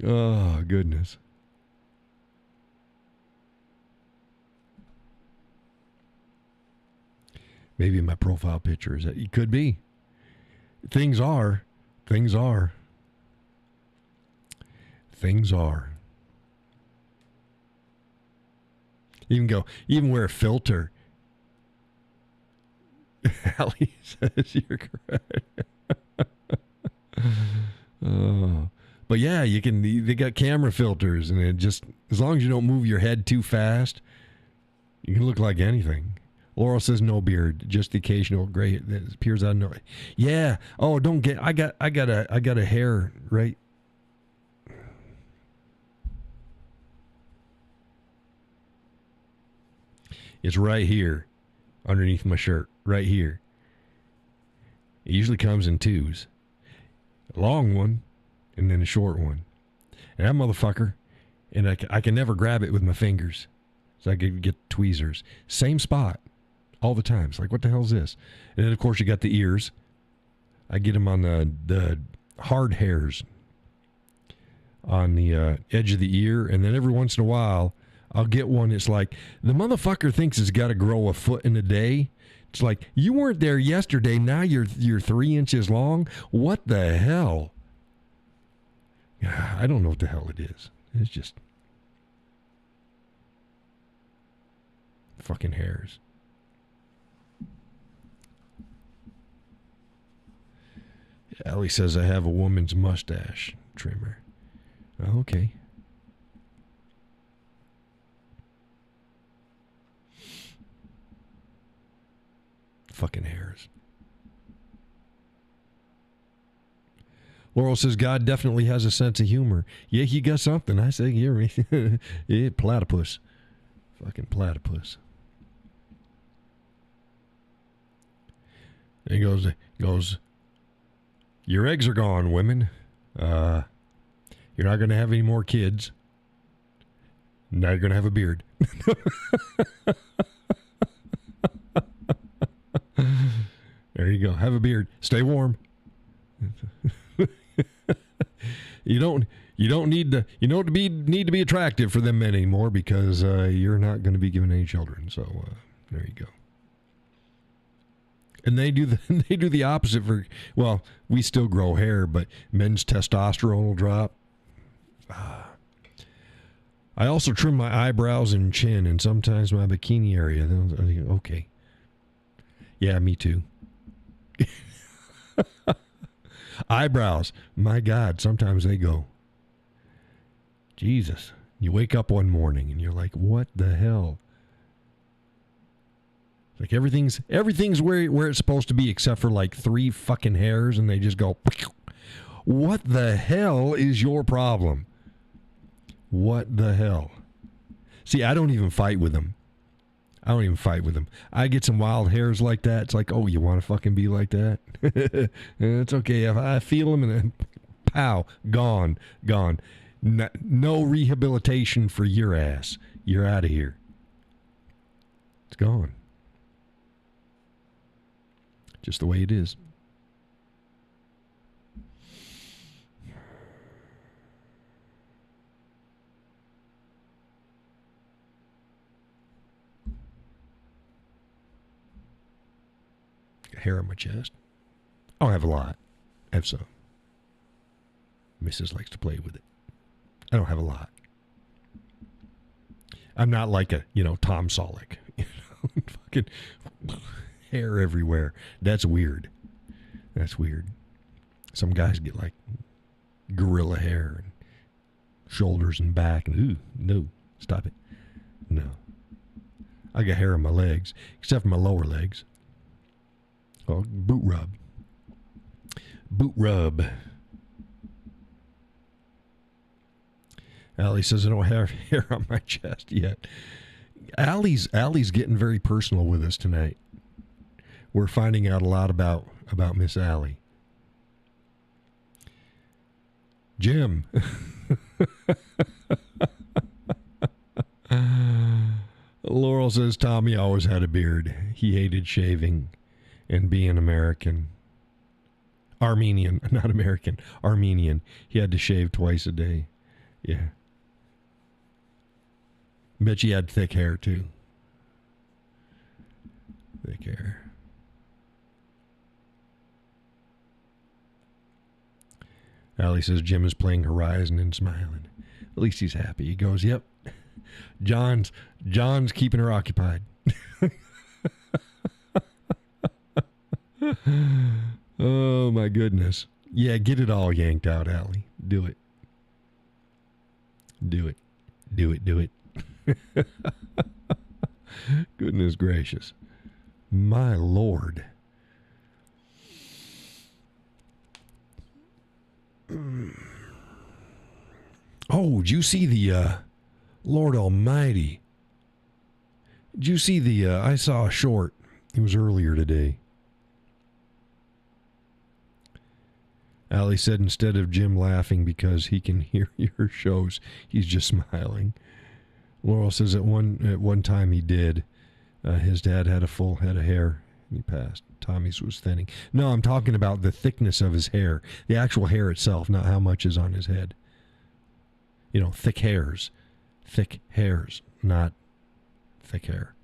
Speaker 1: Oh, goodness. Maybe my profile picture is that. It could be. Things are. Even wear a filter. Allie says you're correct. Oh. But yeah, they got camera filters, and it just, as long as you don't move your head too fast, you can look like anything. Laurel says no beard, just the occasional gray that appears out of nowhere. Yeah. Oh, I got a hair right. It's right here, underneath my shirt, right here. It usually comes in twos. A long one, and then a short one. And that motherfucker, and I can never grab it with my fingers. So I could get tweezers. Same spot all the time. It's like, what the hell is this? And then, of course, you got the ears. I get them on the hard hairs on the edge of the ear. And then every once in a while, I'll get one that's like, the motherfucker thinks it's got to grow a foot in a day. It's like, you weren't there yesterday. Now you're 3 inches long. What the hell? I don't know what the hell it is. It's just fucking hairs. Allie says I have a woman's mustache trimmer. Okay. Fucking hairs. Laurel says God definitely has a sense of humor. Yeah, he got something. I say, hear me. Yeah, platypus. Fucking platypus. And he goes, your eggs are gone, women. You're not going to have any more kids. Now you're going to have a beard. There you go. Have a beard. Stay warm. You don't need to be attractive for them men anymore because you're not going to be given any children. So there you go. And they do the opposite for, well, we still grow hair, but men's testosterone will drop. I also trim my eyebrows and chin and sometimes my bikini area. Okay. Yeah, me too. Eyebrows. My God, sometimes they go. Jesus. You wake up one morning and you're like, what the hell? Like everything's where it's supposed to be except for like 3 fucking hairs, and they just go. What the hell is your problem? What the hell? See, I don't even fight with them. I get some wild hairs like that. It's like, oh, you want to fucking be like that? It's okay. If I feel them and then, pow, gone. No rehabilitation for your ass. You're out of here. It's gone. Just the way it is. Hair on my chest. I don't have a lot. I have some. Mrs. likes to play with it. I don't have a lot. I'm not like a, Tom Selleck. Fucking hair everywhere. That's weird. Some guys get like gorilla hair and shoulders and back. And, ooh, no. Stop it. No. I got hair on my legs, except for my lower legs. Oh, boot rub. Allie says, I don't have hair on my chest yet. Allie's getting very personal with us tonight. We're finding out a lot about Miss Allie. Jim. Laurel says Tommy always had a beard. He hated shaving and being American. Armenian, not American. Armenian. He had to shave twice a day. Yeah. Bet you had thick hair, too. Thick hair. Allie says Jim is playing Horizon and smiling. At least he's happy. He goes, yep. John's keeping her occupied. Oh, my goodness. Yeah, get it all yanked out, Allie. Do it. Goodness gracious. My Lord. Oh, did you see the, Lord Almighty. Did you see the, I saw a short. It was earlier today. Allie said instead of Jim laughing because he can hear your shows, he's just smiling. Laurel says at one time he did. His dad had a full head of hair and he passed. Tommy's was thinning. No, I'm talking about the thickness of his hair. The actual hair itself, not how much is on his head. Thick hairs. Thick hairs, not thick hair.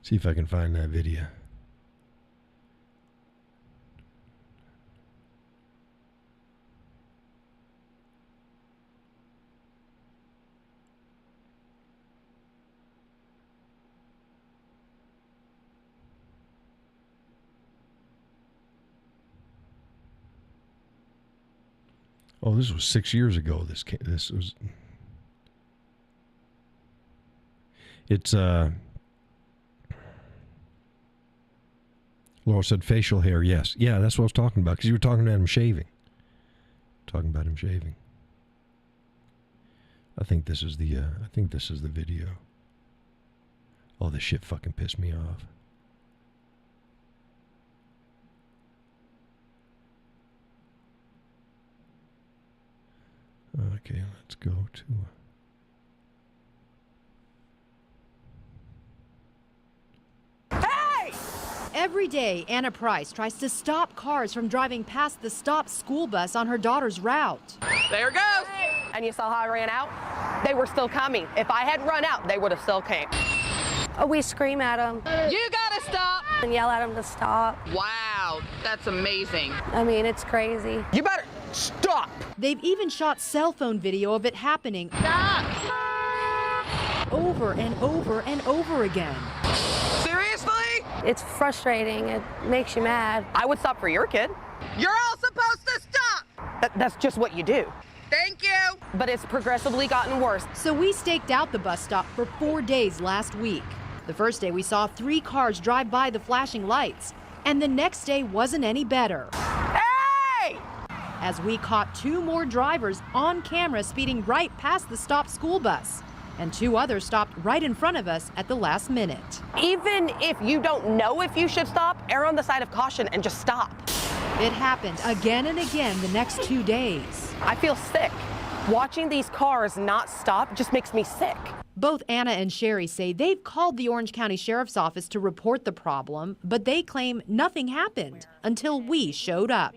Speaker 1: See if I can find that video. Oh, this was 6 years ago. It's Laura said facial hair, yes. Yeah, that's what I was talking about, because you were talking about him shaving. I think this is the video. Oh, this shit fucking pissed me off. Okay, let's go to...
Speaker 3: Every day, Anna Price tries to stop cars from driving past the stopped school bus on her daughter's route.
Speaker 4: There it goes. And you saw how I ran out? They were still coming. If I had run out, they would have still came.
Speaker 5: We scream at them
Speaker 4: You gotta stop.
Speaker 5: and yell at them to stop.
Speaker 4: Wow, that's amazing.
Speaker 5: I mean, it's crazy.
Speaker 4: You better stop.
Speaker 3: They've even shot cell phone video of it happening over and over and over again.
Speaker 4: Seriously?
Speaker 5: It's frustrating. It makes you mad.
Speaker 4: I would stop for your kid. You're all supposed to stop. That's just what you do. Thank you. But it's progressively gotten worse.
Speaker 3: So we staked out the bus stop for 4 days last week. The first day we saw 3 cars drive by the flashing lights, and the next day wasn't any better,
Speaker 4: Hey!
Speaker 3: as we caught 2 more drivers on camera speeding right past the stopped school bus, and 2 others stopped right in front of us at the last minute.
Speaker 4: Even if you don't know if you should stop, err on the side of caution and just stop.
Speaker 3: It happened again and again the next 2 days.
Speaker 4: I feel sick. Watching these cars not stop just makes me sick.
Speaker 3: Both Anna and Sherry say they've called the Orange County Sheriff's Office to report the problem, but they claim nothing happened until we showed up.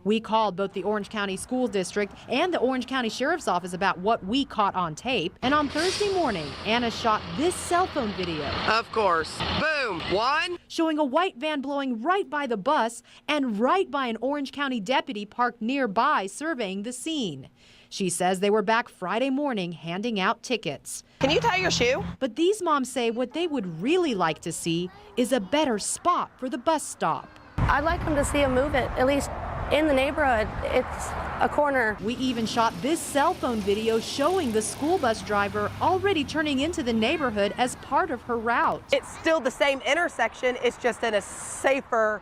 Speaker 3: We called both the Orange County School District and the Orange County Sheriff's Office about what we caught on tape. And on Thursday morning, Anna shot this cell phone video.
Speaker 4: Of course. Boom. 1.
Speaker 3: Showing a white van blowing right by the bus and right by an Orange County deputy parked nearby surveying the scene. She says they were back Friday morning handing out tickets.
Speaker 4: Can you tie your shoe?
Speaker 3: But these moms say what they would really like to see is a better spot for the bus stop.
Speaker 5: I'd like them to see them move it, at least in the neighborhood. It's a corner.
Speaker 3: We even shot this cell phone video showing the school bus driver already turning into the neighborhood as part of her route.
Speaker 4: It's still the same intersection. It's just in a safer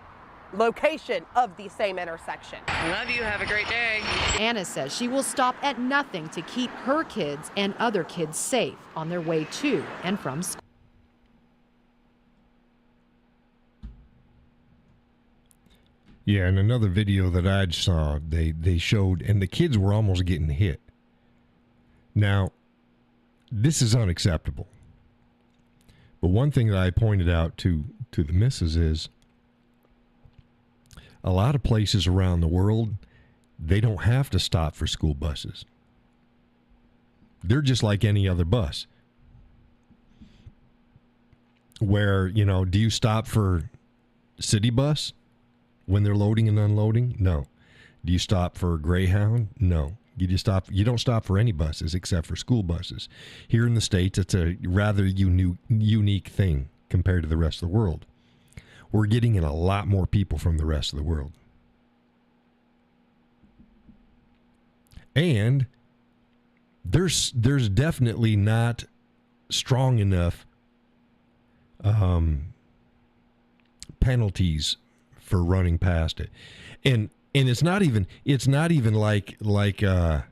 Speaker 4: location of the same intersection. Love you. Have a great day.
Speaker 3: Anna says she will stop at nothing to keep her kids and other kids safe on their way to and from school.
Speaker 1: Yeah, in another video that I saw, they showed, and the kids were almost getting hit. Now, this is unacceptable. But one thing that I pointed out to the missus is a lot of places around the world, they don't have to stop for school buses. They're just like any other bus. Where, do you stop for city bus when they're loading and unloading? No. Do you stop for Greyhound? No. You don't stop for any buses except for school buses. Here in the States, it's a rather unique thing compared to the rest of the world. We're getting in a lot more people from the rest of the world. And there's definitely not strong enough penalties for running past it. And it's not even like when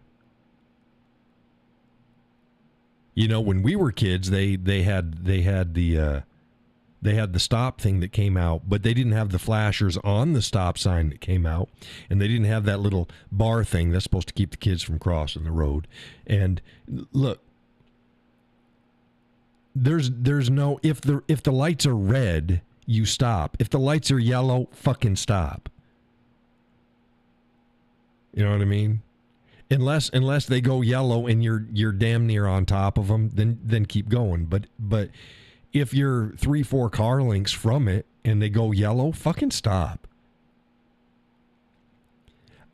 Speaker 1: we were kids, they had the stop thing that came out, but they didn't have the flashers on the stop sign that came out, and they didn't have that little bar thing that's supposed to keep the kids from crossing the road. And look, there's no, if the lights are red, you stop. If the lights are yellow, fucking stop. You know what I mean? Unless they go yellow and you're damn near on top of them, then keep going. But if you're 3-4 car lengths from it and they go yellow, fucking stop.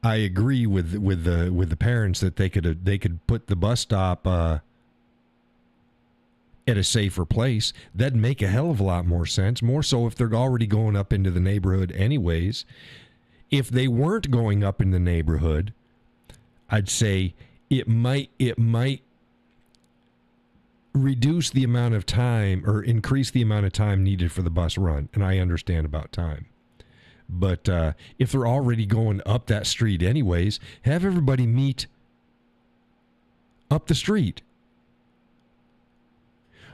Speaker 1: I agree with the parents that they could put the bus stop at a safer place. That'd make a hell of a lot more sense. More so if they're already going up into the neighborhood anyways. If they weren't going up in the neighborhood, I'd say it might reduce the amount of time or increase the amount of time needed for the bus run. And I understand about time. But if they're already going up that street anyways, have everybody meet up the street.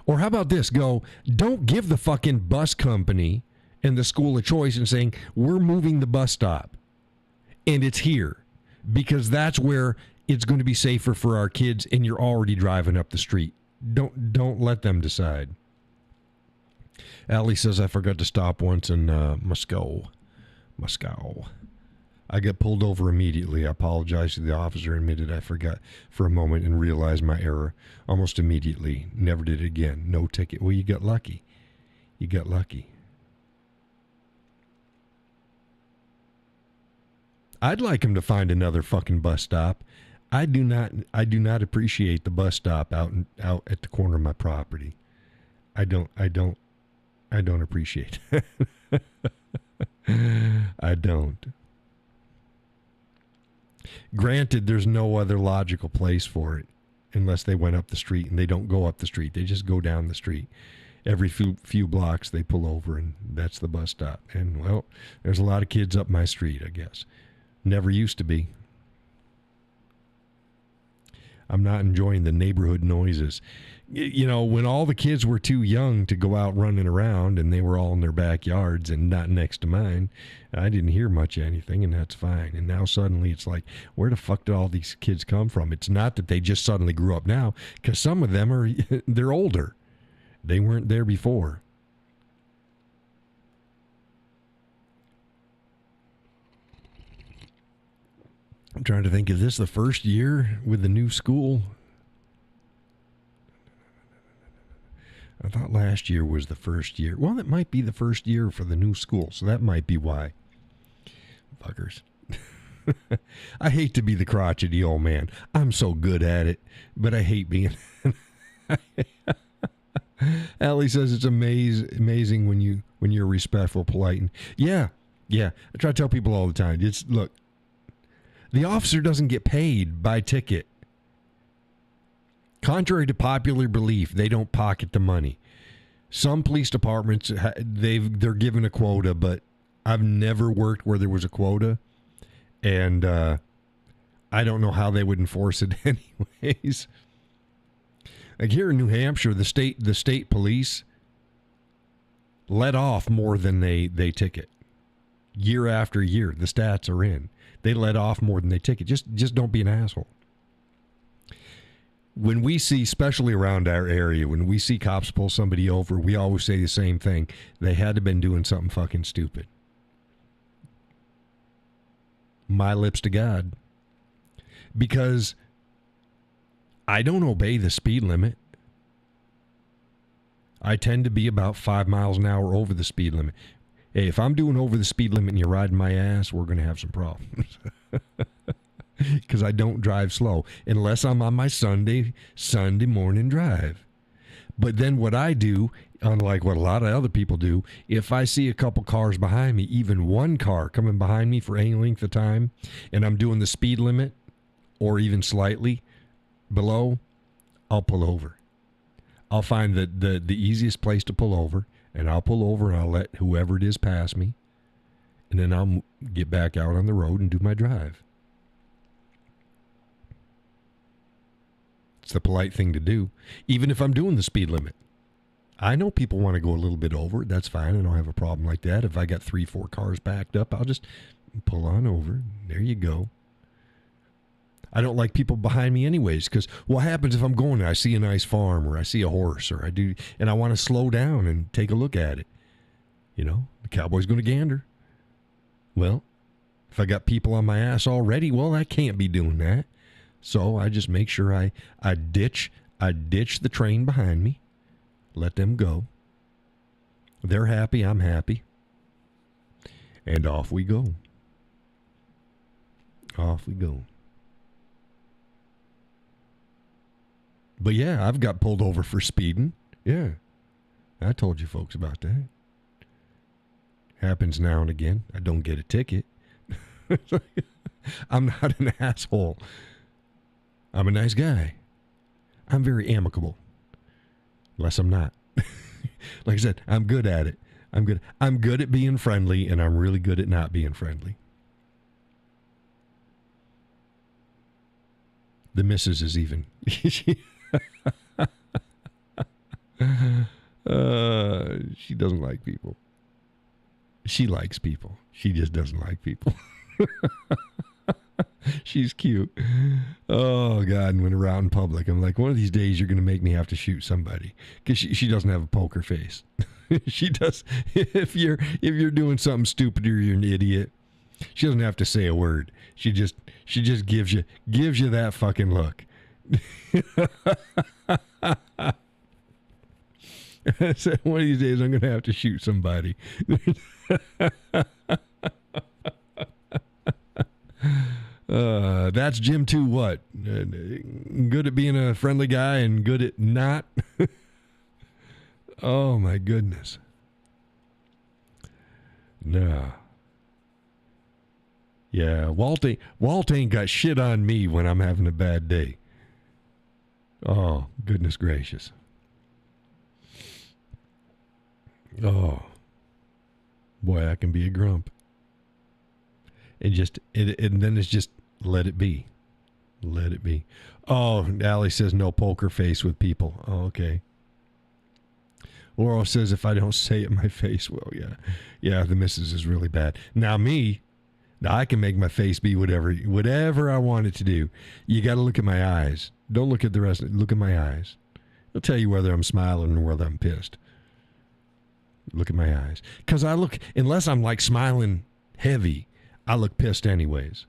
Speaker 1: Or how about this? Don't give the fucking bus company and the school a choice in saying, we're moving the bus stop. And it's here. Because that's where it's going to be safer for our kids, and you're already driving up the street. Don't let them decide. Allie says, I forgot to stop once in Moscow. I got pulled over immediately. I apologized to the officer, admitted I forgot for a moment, and realized my error almost immediately. Never did it again. No ticket. Well, you got lucky. You got lucky. I'd like him to find another fucking bus stop. I do not appreciate the bus stop out at the corner of my property. I don't appreciate it. I don't. Granted, there's no other logical place for it unless they went up the street, and they don't go up the street. They just go down the street. Every few blocks they pull over, and that's the bus stop. And, well, there's a lot of kids up my street, I guess. Never used to be. I'm not enjoying the neighborhood noises. You know, when all the kids were too young to go out running around and they were all in their backyards and not next to mine, I didn't hear much of anything, and that's fine. And now suddenly it's like, where the fuck did all these kids come from? It's not that they just suddenly grew up now, because some of them they're older. They weren't there before. I'm trying to think, is this the first year with the new school? I thought last year was the first year. Well, it might be the first year for the new school, so that might be why. Fuckers. I hate to be the crotchety old man. I'm so good at it, but I hate being... Allie says it's amazing when you're respectful, polite, and yeah. I try to tell people all the time. Look, the officer doesn't get paid by ticket. Contrary to popular belief, they don't pocket the money. Some police departments, they're given a quota, but I've never worked where there was a quota, and I don't know how they would enforce it anyways. Like here in New Hampshire, the state police let off more than they ticket. Year after year, the stats are in. They let off more than they ticket. Just don't be an asshole. When we see, especially around our area, when we see cops pull somebody over, we always say the same thing. They had to have been doing something fucking stupid. My lips to God. Because I don't obey the speed limit. I tend to be about 5 miles an hour over the speed limit. Hey, if I'm doing over the speed limit and you're riding my ass, we're going to have some problems. Because I don't drive slow unless I'm on my Sunday morning drive. But then what I do, unlike what a lot of other people do, if I see a couple cars behind me, even one car coming behind me for any length of time, and I'm doing the speed limit or even slightly below, I'll pull over. I'll find the easiest place to pull over, and I'll pull over and I'll let whoever it is pass me, and then I'll get back out on the road and do my drive. It's the polite thing to do, even if I'm doing the speed limit. I know people want to go a little bit over. That's fine. I don't have a problem like that. If I got 3-4 cars backed up, I'll just pull on over. There you go. I don't like people behind me anyways, because what happens if I'm going and I see a nice farm or I see a horse or I do, and I want to slow down and take a look at it? You know, the cowboy's going to gander. Well, if I got people on my ass already, well, I can't be doing that. So I just make sure I ditch the train behind me, let them go. They're happy, I'm happy. And off we go. Off we go. But yeah, I've got pulled over for speeding. Yeah. I told you folks about that. Happens now and again. I don't get a ticket. I'm not an asshole. I'm a nice guy. I'm very amicable. Unless I'm not. Like I said, I'm good at it. I'm good at being friendly, and I'm really good at not being friendly. The missus is even. She doesn't like people. She likes people. She just doesn't like people. She's cute. Oh, God. And when we're out in public, I'm like, one of these days you're going to make me have to shoot somebody. Because she doesn't have a poker face. She does. If you're doing something stupid or you're an idiot, She doesn't have to say a word. She just gives you that fucking look. I said, one of these days I'm going to have to shoot somebody. That's Jim too. What? Good at being a friendly guy and good at not. Oh my goodness. No. Yeah, Walt ain't got shit on me when I'm having a bad day. Oh, goodness gracious. Oh. Boy, I can be a grump. And then it's just let it be. Let it be. Oh, Allie says no poker face with people. Oh, okay. Laurel says if I don't say it in my face, well, yeah. Yeah, the missus is really bad. Now I can make my face be whatever I want it to do. You got to look at my eyes. Don't look at the rest. Look at my eyes. It'll tell you whether I'm smiling or whether I'm pissed. Look at my eyes. Because unless I'm like smiling heavy, I look pissed anyways.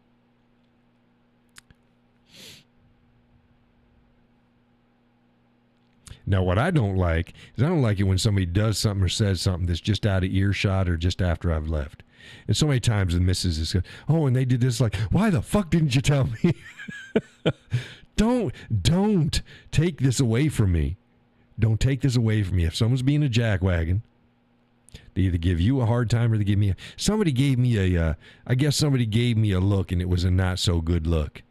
Speaker 1: Now, what I don't like is I don't like it when somebody does something or says something that's just out of earshot or just after I've left. And so many times the missus is going, oh, and they did this, like, why the fuck didn't you tell me? Don't take this away from me. Don't take this away from me. If someone's being a jackwagon, they either give you a hard time or they give me somebody gave me a look, and it was a not so good look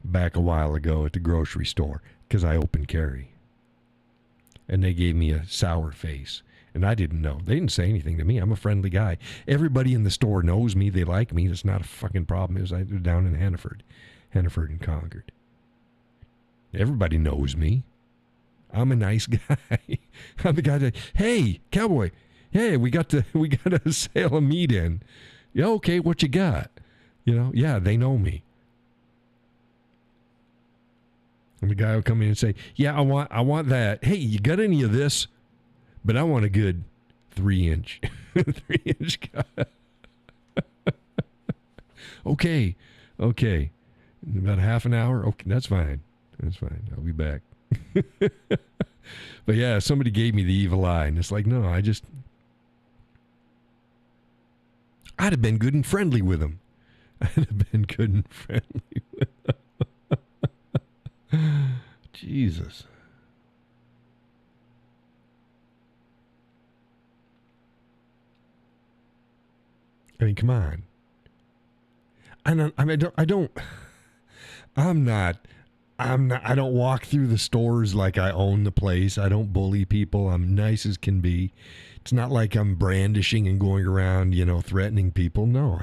Speaker 1: back a while ago at the grocery store because I open carry. And they gave me a sour face. And I didn't know. They didn't say anything to me. I'm a friendly guy. Everybody in the store knows me. They like me. That's not a fucking problem. It was down in Hannaford and Concord. Everybody knows me. I'm a nice guy. I'm the guy that, hey, Cowboy, hey, we got a sale of meat in. Yeah, okay, what you got? Yeah, they know me. And the guy will come in and say, yeah, I want that. Hey, you got any of this? But I want a good 3-inch. 3-inch cut. Okay. In about half an hour? Okay, that's fine. I'll be back. But yeah, somebody gave me the evil eye, and it's like, no, I'd have been good and friendly with him. Jesus. I mean, come on. I don't walk through the stores like I own the place. I don't bully people. I'm nice as can be. It's not like I'm brandishing and going around, threatening people. No,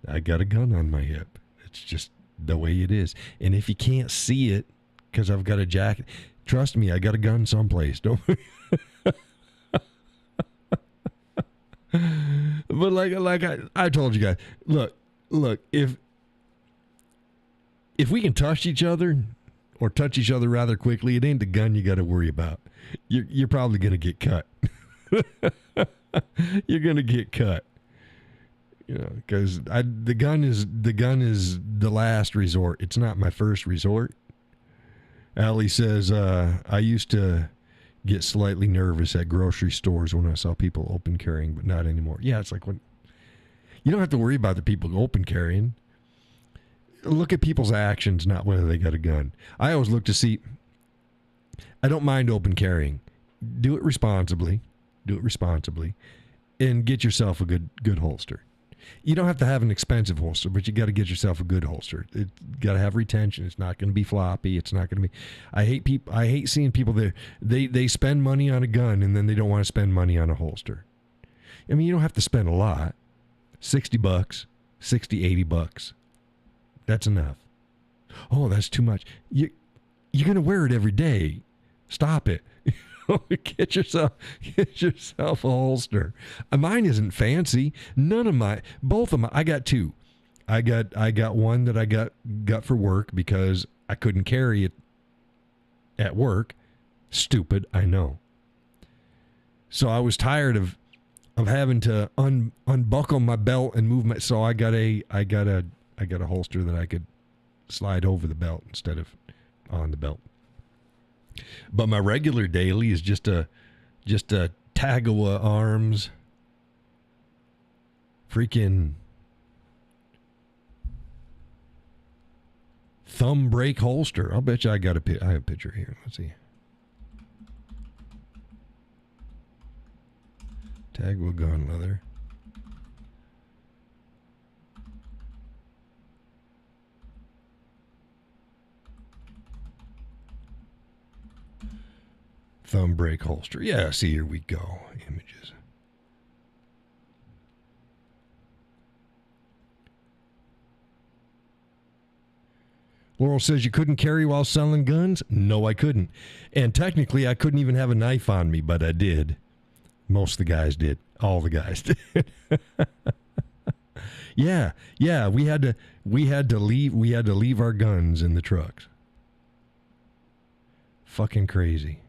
Speaker 1: I got a gun on my hip. It's just the way it is. And if you can't see it because I've got a jacket, trust me, I got a gun someplace. Don't. But like I told you guys, look, if we can touch each other or touch each other rather quickly, it ain't the gun you got to worry about. You're probably going to get cut. You're going to get cut. Because the gun is the last resort. It's not my first resort. Allie says, I used to get slightly nervous at grocery stores when I saw people open carrying, but not anymore. Yeah, it's like when you don't have to worry about the people open carrying. Look at people's actions, not whether they got a gun. I always look to see. I don't mind open carrying. Do it responsibly, and get yourself a good holster. You don't have to have an expensive holster, but you got to get yourself a good holster. It got to have retention. It's not going to be floppy. It's not going to be. I hate seeing people there. They spend money on a gun and then they don't want to spend money on a holster. I mean, you don't have to spend a lot. $60, $60, $80. That's enough. Oh, that's too much. You're going to wear it every day. Stop it. Get yourself a holster. Mine isn't fancy. Both of my, I got two. I got one that I got for work because I couldn't carry it at work. Stupid, I know. So I was tired of of having to unbuckle my belt and move my. So I got a holster that I could slide over the belt instead of on the belt. But my regular daily is just a Tagawa Arms freaking thumb brake holster. I'll bet you I have a picture here. Let's see. Tagawa gun leather. Thumb brake holster. Yeah, see, here we go. Images. Laurel says you couldn't carry while selling guns? No, I couldn't. And technically, I couldn't even have a knife on me, but I did. Most of the guys did. All the guys did. Yeah, we had to leave our guns in the trucks. Fucking crazy.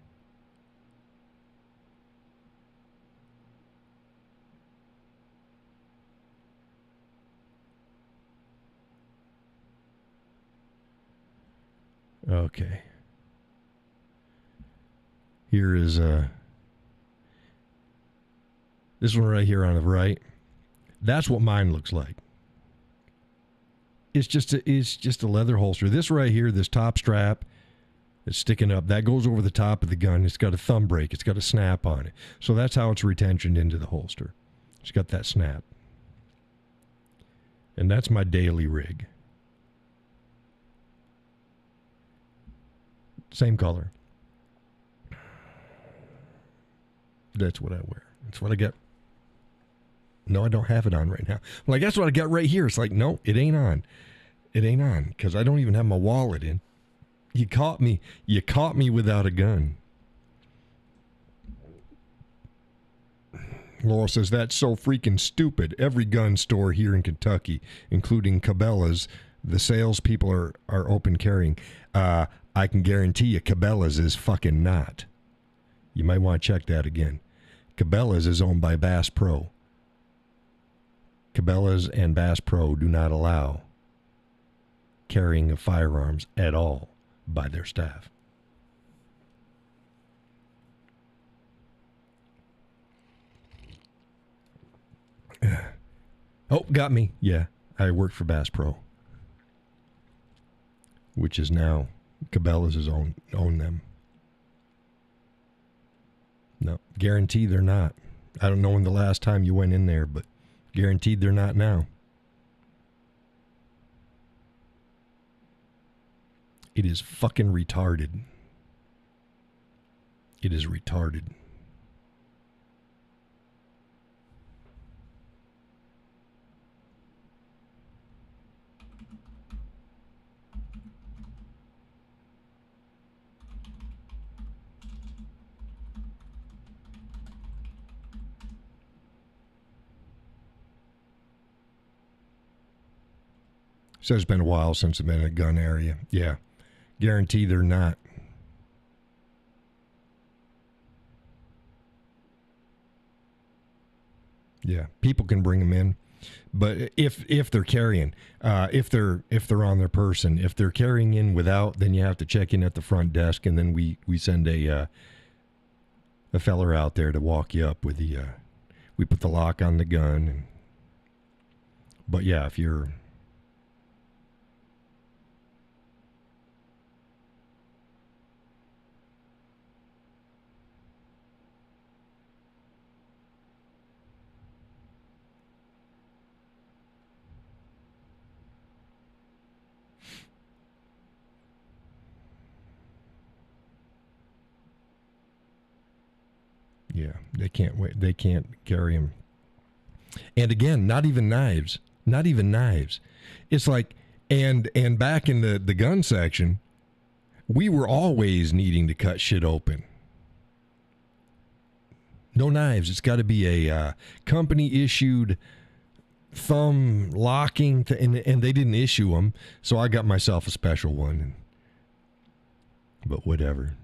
Speaker 1: Okay. Here is this one right here on the right. That's what mine looks like. It's just a leather holster. This right here, this top strap that's sticking up, that goes over the top of the gun. It's got a thumb brake. It's got a snap on it. So that's how it's retentioned into the holster. It's got that snap. And that's my daily rig. Same color. That's what I wear. That's what I get. No, I don't have it on right now. Well, I guess what I got right here. It's like, no, it ain't on. It ain't on because I don't even have my wallet in. You caught me. You caught me without a gun. Laura says, that's so freaking stupid. Every gun store here in Kentucky, including Cabela's, the salespeople are open carrying. I can guarantee you Cabela's is fucking not. You might want to check that again. Cabela's is owned by Bass Pro. Cabela's and Bass Pro do not allow carrying of firearms at all by their staff. Oh, got me. Yeah, I worked for Bass Pro, which is now Cabela's has own them. No, guarantee they're not. I don't know when the last time you went in there, but guaranteed they're not now. It is fucking retarded. It is retarded. Says it's been a while since I've been in a gun area. Yeah. Guarantee they're not. Yeah. People can bring them in. But if they're carrying, if they're on their person, if they're carrying in without, then you have to check in at the front desk, and then we send a feller out there to walk you up with the we put the lock on the gun. But yeah, if you're yeah, they can't wait. They can't carry them. And again, not even knives. Not even knives. It's like, and back in the gun section, we were always needing to cut shit open. No knives. It's got to be a company issued thumb locking, and they didn't issue them, so I got myself a special one. But whatever.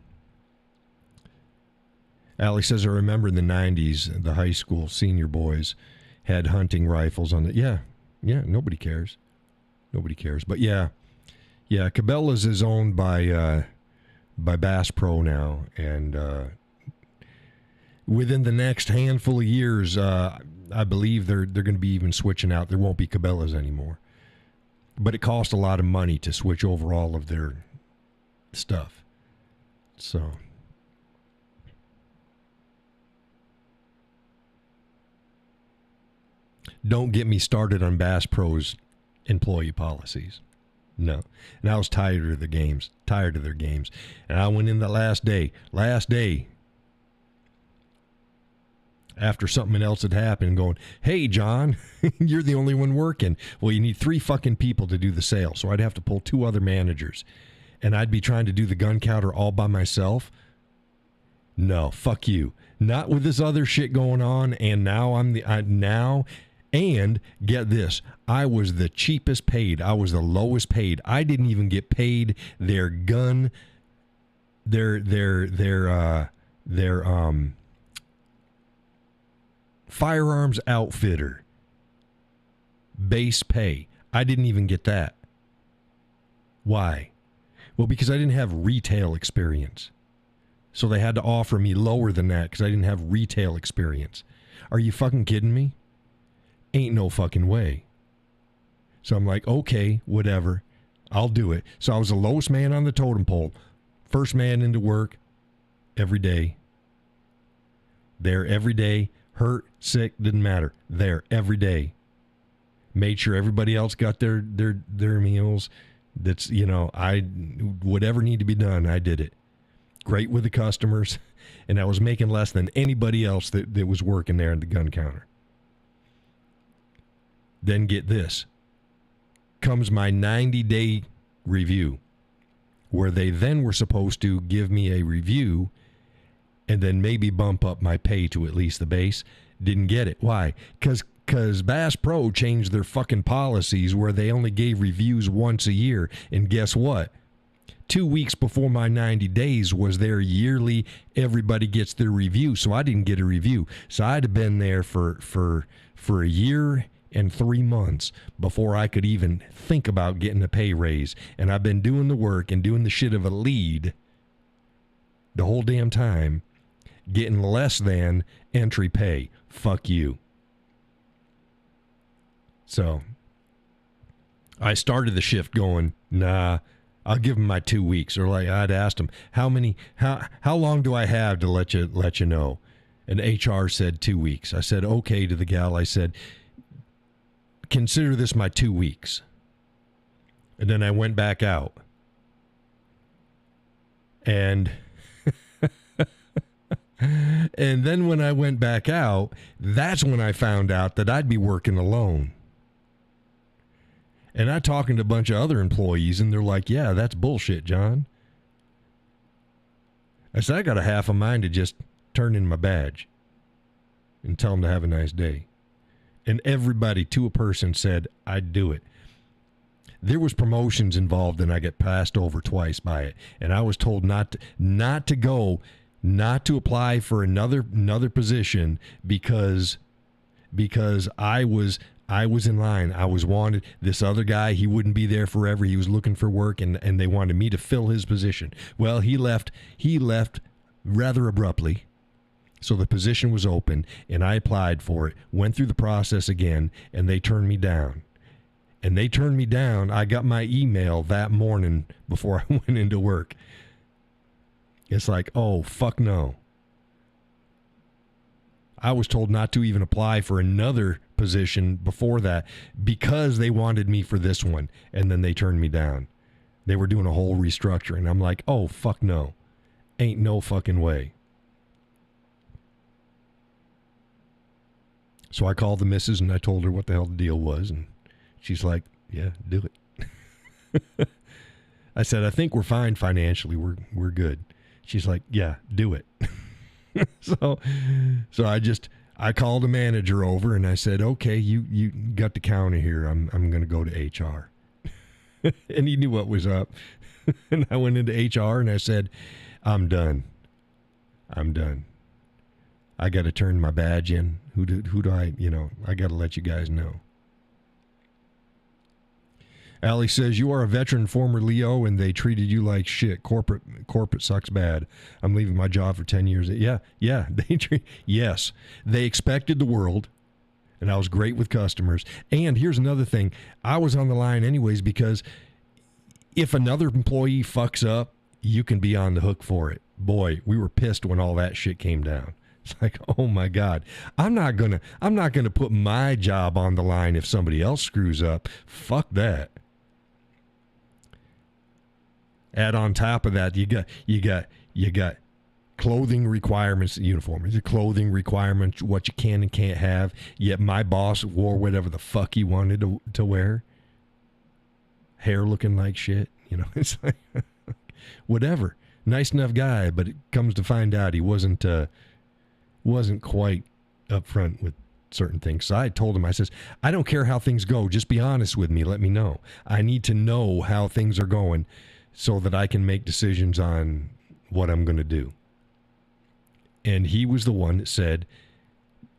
Speaker 1: Allie says, I remember in the 90s, the high school senior boys had hunting rifles on the... Yeah, nobody cares. Nobody cares. But yeah, Cabela's is owned by Bass Pro now, and within the next handful of years, I believe they're going to be even switching out. There won't be Cabela's anymore. But it costs a lot of money to switch over all of their stuff. So... Don't get me started on Bass Pro's employee policies. No. And I was tired of their games. And I went in the last day, after something else had happened, going, hey, John, you're the only one working. Well, you need 3 fucking people to do the sale. So I'd have to pull 2 other managers. And I'd be trying to do the gun counter all by myself. No, fuck you. Not with this other shit going on. And now and get this, I was the cheapest paid. I was the lowest paid. I didn't even get paid their firearms outfitter base pay. I didn't even get that. Why? Well, because I didn't have retail experience. So they had to offer me lower than that because I didn't have retail experience. Are you fucking kidding me? Ain't no fucking way. So I'm like, okay, whatever. I'll do it. So I was the lowest man on the totem pole. First man into work every day. There every day. Hurt, sick, didn't matter. There every day. Made sure everybody else got their meals. That's, whatever needed to be done, I did it. Great with the customers. And I was making less than anybody else that was working there at the gun counter. Then get this. Comes my 90-day review, where they then were supposed to give me a review and then maybe bump up my pay to at least the base. Didn't get it. Why? Because Bass Pro changed their fucking policies where they only gave reviews once a year. And guess what? 2 weeks before my 90 days was their yearly, everybody gets their review. So I didn't get a review. So I'd have been there for a year and 3 months before I could even think about getting a pay raise. And I've been doing the work and doing the shit of a lead the whole damn time, getting less than entry pay. Fuck you. So I started the shift going, nah, I'll give them my 2 weeks. Or like I'd asked them, how long do I have to let you know? And HR said 2 weeks. I said, okay, to the gal. I said, consider this my 2 weeks. And then I went back out. And and then when I went back out, that's when I found out that I'd be working alone. And I talking to a bunch of other employees, and they're like, yeah, that's bullshit, John. I said, I got a half a mind to just turn in my badge and tell them to have a nice day. And everybody, to a person, said, I'd do it. There was promotions involved, and I got passed over twice by it. And I was told not to apply for another position because I was in line. I was wanted. This other guy, he wouldn't be there forever. He was looking for work, and they wanted me to fill his position. Well, he left rather abruptly. So the position was open, and I applied for it, went through the process again, and they turned me down. And they turned me down. I got my email that morning before I went into work. It's like, oh, fuck no. I was told not to even apply for another position before that because they wanted me for this one, and then they turned me down. They were doing a whole restructuring. I'm like, oh, fuck no. Ain't no fucking way. So I called the missus and I told her what the hell the deal was. And she's like, yeah, do it. I said, I think we're fine financially. We're good. She's like, yeah, do it. So I called a manager over and I said, okay, you got the counter here. I'm going to go to HR. And he knew what was up. And I went into HR and I said, I'm done. I got to turn my badge in. Who do I, I got to let you guys know. Allie says, you are a veteran, former Leo, and they treated you like shit. Corporate sucks bad. I'm leaving my job for 10 years. Yeah. Yes. They expected the world, and I was great with customers. And here's another thing. I was on the line anyways because if another employee fucks up, you can be on the hook for it. Boy, we were pissed when all that shit came down. It's like, oh my God, I'm not gonna put my job on the line if somebody else screws up. Fuck that. Add on top of that, you got clothing requirements, uniforms, the clothing requirements, what you can and can't have. Yet my boss wore whatever the fuck he wanted to wear. Hair looking like shit, It's like whatever. Nice enough guy, but it comes to find out he wasn't quite upfront with certain things. So I told him, I says, I don't care how things go. Just be honest with me. Let me know. I need to know how things are going so that I can make decisions on what I'm going to do. And he was the one that said,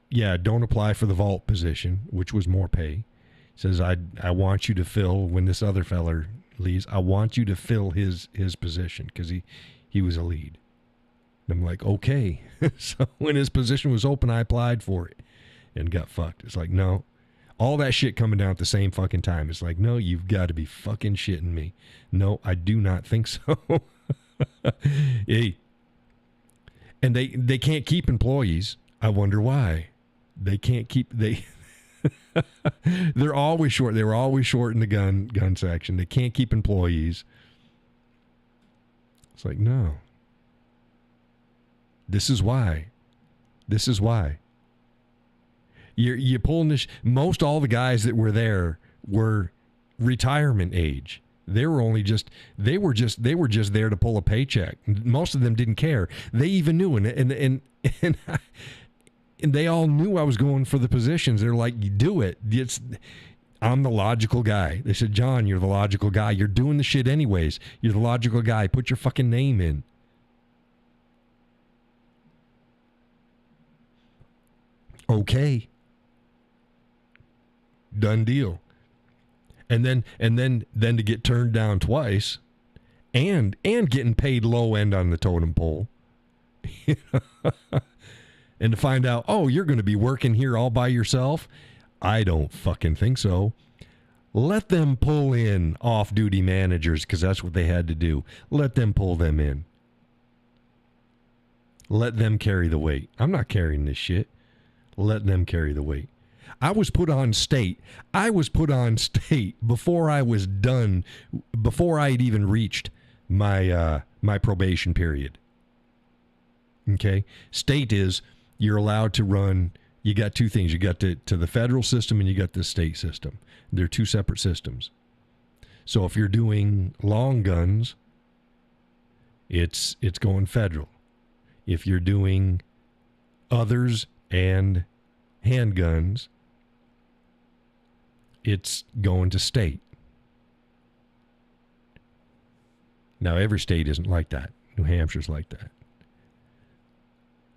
Speaker 1: yeah, don't apply for the vault position, which was more pay. He says, I want you to fill, when this other feller leaves, I want you to fill his position because he was a lead. And I'm like, okay. So when his position was open, I applied for it and got fucked. It's like, no. All that shit coming down at the same fucking time. It's like, no, you've got to be fucking shitting me. No, I do not think so. Hey. And they can't keep employees. I wonder why. They can't keep they're always short. They were always short in the gun section. They can't keep employees. It's like, no. This is why. You're pulling this. Most all the guys that were there were retirement age. They were just there to pull a paycheck. Most of them didn't care. They even knew, and they all knew I was going for the positions. They're like, you do it. I'm the logical guy. They said, John, you're the logical guy. You're doing the shit anyways. You're the logical guy. Put your fucking name in. Okay. Done deal. And then to get turned down twice and getting paid low end on the totem pole. And to find out, oh, you're going to be working here all by yourself? I don't fucking think so. Let them pull in off-duty managers because that's what they had to do. Let them pull them in. Let them carry the weight. I'm not carrying this shit. Let them carry the weight. I was put on state. Before I was done, before I had even reached my probation period. Okay? State is you're allowed to run, you got two things. You got to the federal system and you got the state system. They're two separate systems. So if you're doing long guns, it's going federal. If you're doing others and handguns, it's going to state. Now, every state isn't like that. New Hampshire's like that.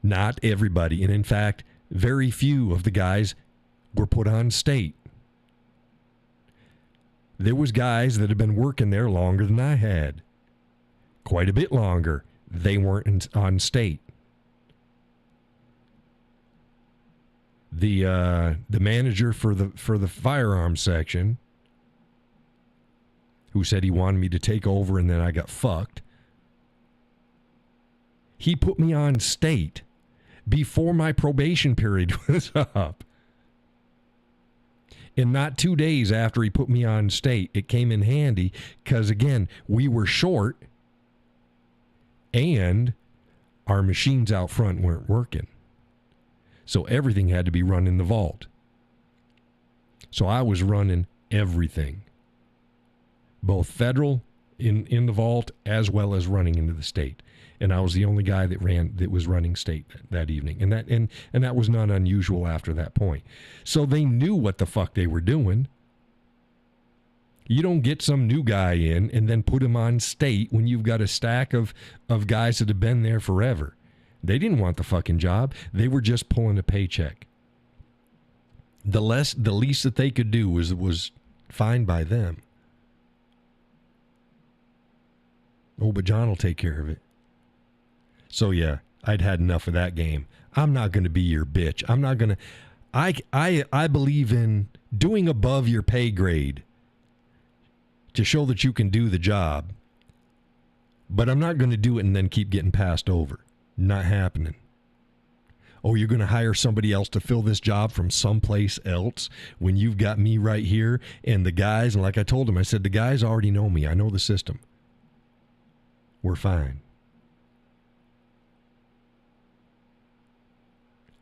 Speaker 1: Not everybody, and in fact, very few of the guys were put on state. There was guys that had been working there longer than I had. Quite a bit longer. They weren't on state. The manager for the firearms section, who said he wanted me to take over and then I got fucked, he put me on state before my probation period was up. And not 2 days after he put me on state, it came in handy because, again, we were short and our machines out front weren't working. So everything had to be run in the vault. So I was running everything, both federal in the vault as well as running into the state. And I was the only guy that was running state that evening. And that was not unusual after that point. So they knew what the fuck they were doing. You don't get some new guy in and then put him on state when you've got a stack of guys that have been there forever. They didn't want the fucking job. They were just pulling a paycheck. The least that they could do was fine by them. Oh, but John will take care of it. So yeah, I'd had enough of that game. I'm not going to be your bitch. I'm not going to. I believe in doing above your pay grade to show that you can do the job. But I'm not going to do it and then keep getting passed over. Not happening. Oh, you're going to hire somebody else to fill this job from someplace else when you've got me right here and the guys, and like I told him, I said, the guys already know me. I know the system. We're fine.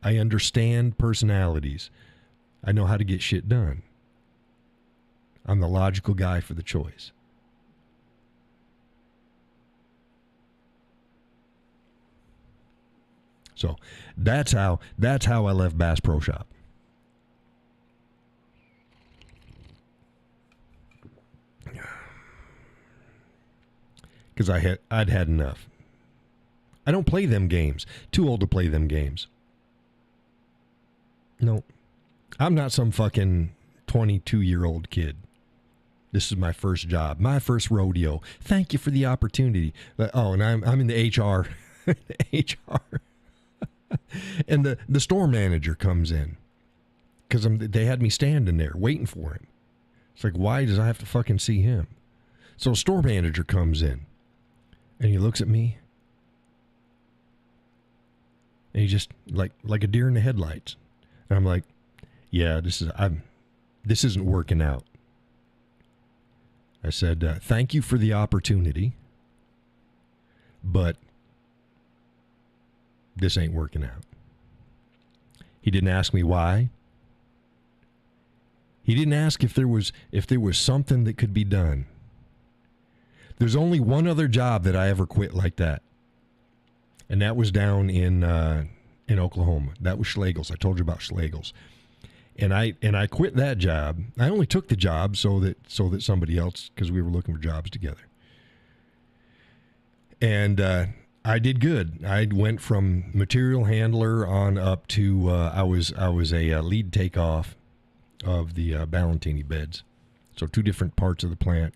Speaker 1: I understand personalities. I know how to get shit done. I'm the logical guy for the choice. So that's how I left Bass Pro Shop. Because I'd had enough. I don't play them games. Too old to play them games. No. I'm not some fucking 22-year-old kid. This is my first job, my first rodeo. Thank you for the opportunity. Oh, and I'm in the HR. HR. And the store manager comes in because they had me standing there waiting for him. It's like, why does I have to fucking see him? So store manager comes in and he looks at me and he just like a deer in the headlights. And I'm like, yeah, this isn't working out. I said, thank you for the opportunity, but this ain't working out. He didn't ask me why. He didn't ask if there was something that could be done. There's only one other job that I ever quit like that. And that was down in Oklahoma. That was Schlegel's. I told you about Schlegel's. And I quit that job. I only took the job so that somebody else, because we were looking for jobs together. And I did good. I went from material handler on up to I was a lead takeoff of the Ballantini beds. So 2 different parts of the plant.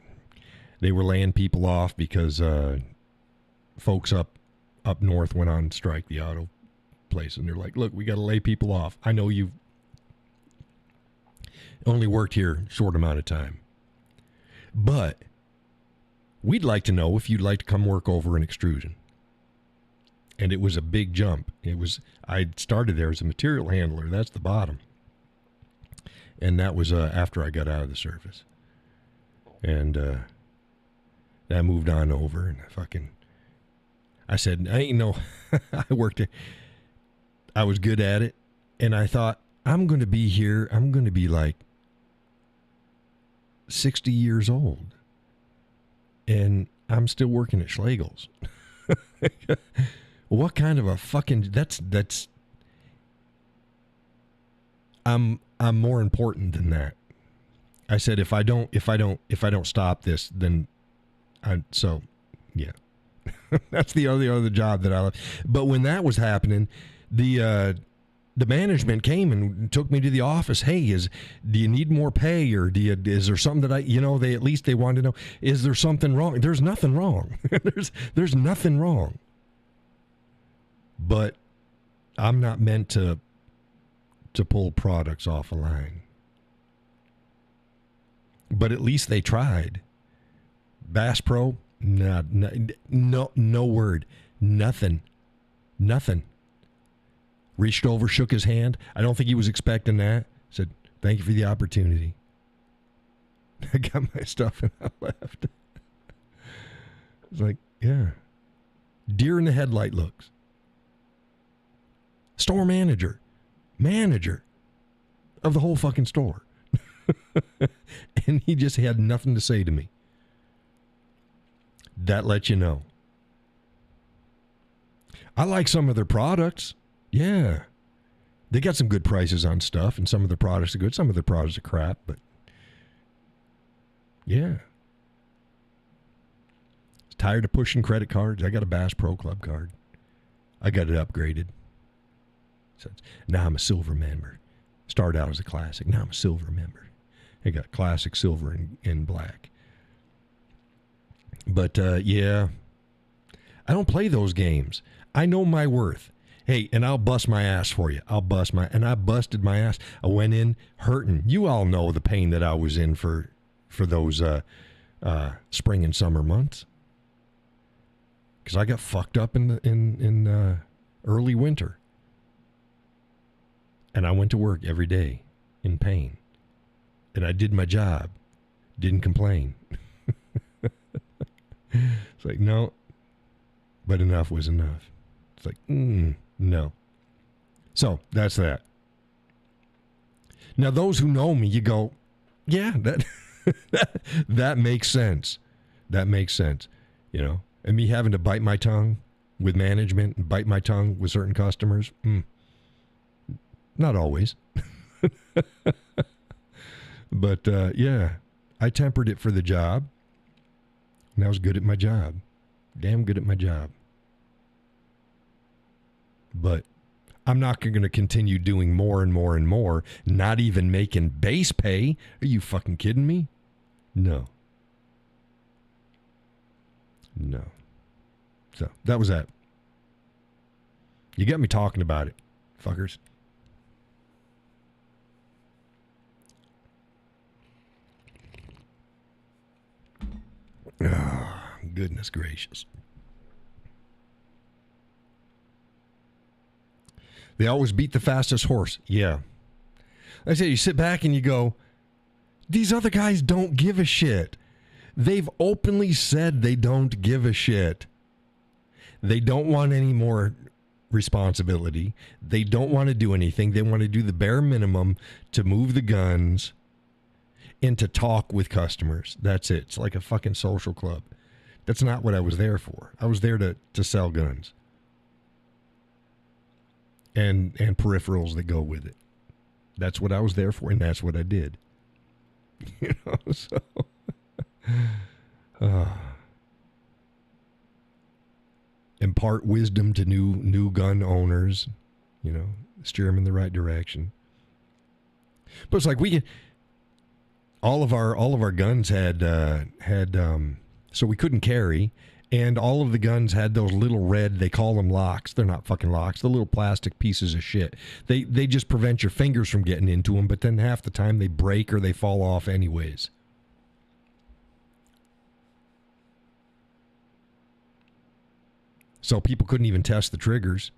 Speaker 1: They were laying people off because folks up north went on strike, the auto place, and they're like, "Look, we got to lay people off. I know you've only worked here a short amount of time, but we'd like to know if you'd like to come work over in extrusion." And it was a big jump. I started there as a material handler. That's the bottom. And that was after I got out of the service. And I moved on over and I said, I ain't no, I worked there. I was good at it. And I thought, I'm going to be here. I'm going to be like 60 years old. And I'm still working at Schlegel's. What kind of a fucking that's I'm more important than that. I said if I don't stop this, then yeah. That's the other job that I love. But when that was happening, the management came and took me to the office. Hey, do you need more pay, or is there something that they wanted to know, is there something wrong? There's nothing wrong. there's nothing wrong. But I'm not meant to pull products off a line. But at least they tried. Bass Pro, no word. Nothing. Reached over, shook his hand. I don't think he was expecting that. Said, thank you for the opportunity. I got my stuff and I left. It's like, yeah. Deer in the headlight looks. Store manager of the whole fucking store. And he just had nothing to say to me. That lets you know. I like some of their products. Yeah. They got some good prices on stuff, and some of their products are good. Some of their products are crap, but yeah. Tired of pushing credit cards. I got a Bass Pro Club card. I got it upgraded. So now I'm a silver member. Started out as a classic. Now I'm a silver member. I got classic, silver, and black. But, yeah, I don't play those games. I know my worth. Hey, and I'll bust my ass for you. I busted my ass. I went in hurting. You all know the pain that I was in for those spring and summer months. Because I got fucked up in early winter. And I went to work every day in pain. And I did my job. Didn't complain. It's like, no. But enough was enough. It's like, no. So, that's that. Now, those who know me, you go, yeah, that makes sense. That makes sense. You know? And me having to bite my tongue with management and bite my tongue with certain customers, not always. But, yeah, I tempered it for the job. And I was good at my job. Damn good at my job. But I'm not going to continue doing more and more and more, not even making base pay. Are you fucking kidding me? No. No. So, that was that. You got me talking about it, fuckers. Oh, goodness gracious. They always beat the fastest horse. Yeah. I say you sit back and you go, these other guys don't give a shit. They've openly said they don't give a shit. They don't want any more responsibility. They don't want to do anything. They want to do the bare minimum to move the guns and to talk with customers. That's it. It's like a fucking social club. That's not what I was there for. I was there to sell guns. And peripherals that go with it. That's what I was there for, and that's what I did. You know, so... impart wisdom to new gun owners, you know, steer them in the right direction. But it's like all of our guns had so we couldn't carry, and all of the guns had those little red, they call them locks. They're not fucking locks. The little plastic pieces of shit. They just prevent your fingers from getting into them, but then half the time they break or they fall off anyways. So people couldn't even test the triggers.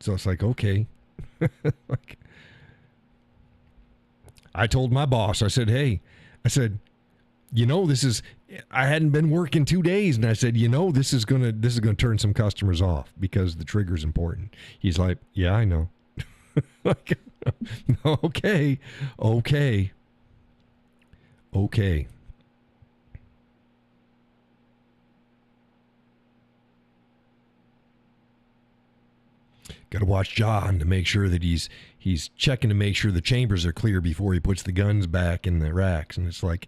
Speaker 1: So it's like, okay. Like, I told my boss, I said, hey, you know, I hadn't been working 2 days, and I said, you know, this is gonna turn some customers off because the trigger's important. He's like, yeah, I know. Like, okay. Got to watch John to make sure that he's checking to make sure the chambers are clear before he puts the guns back in the racks. And it's like,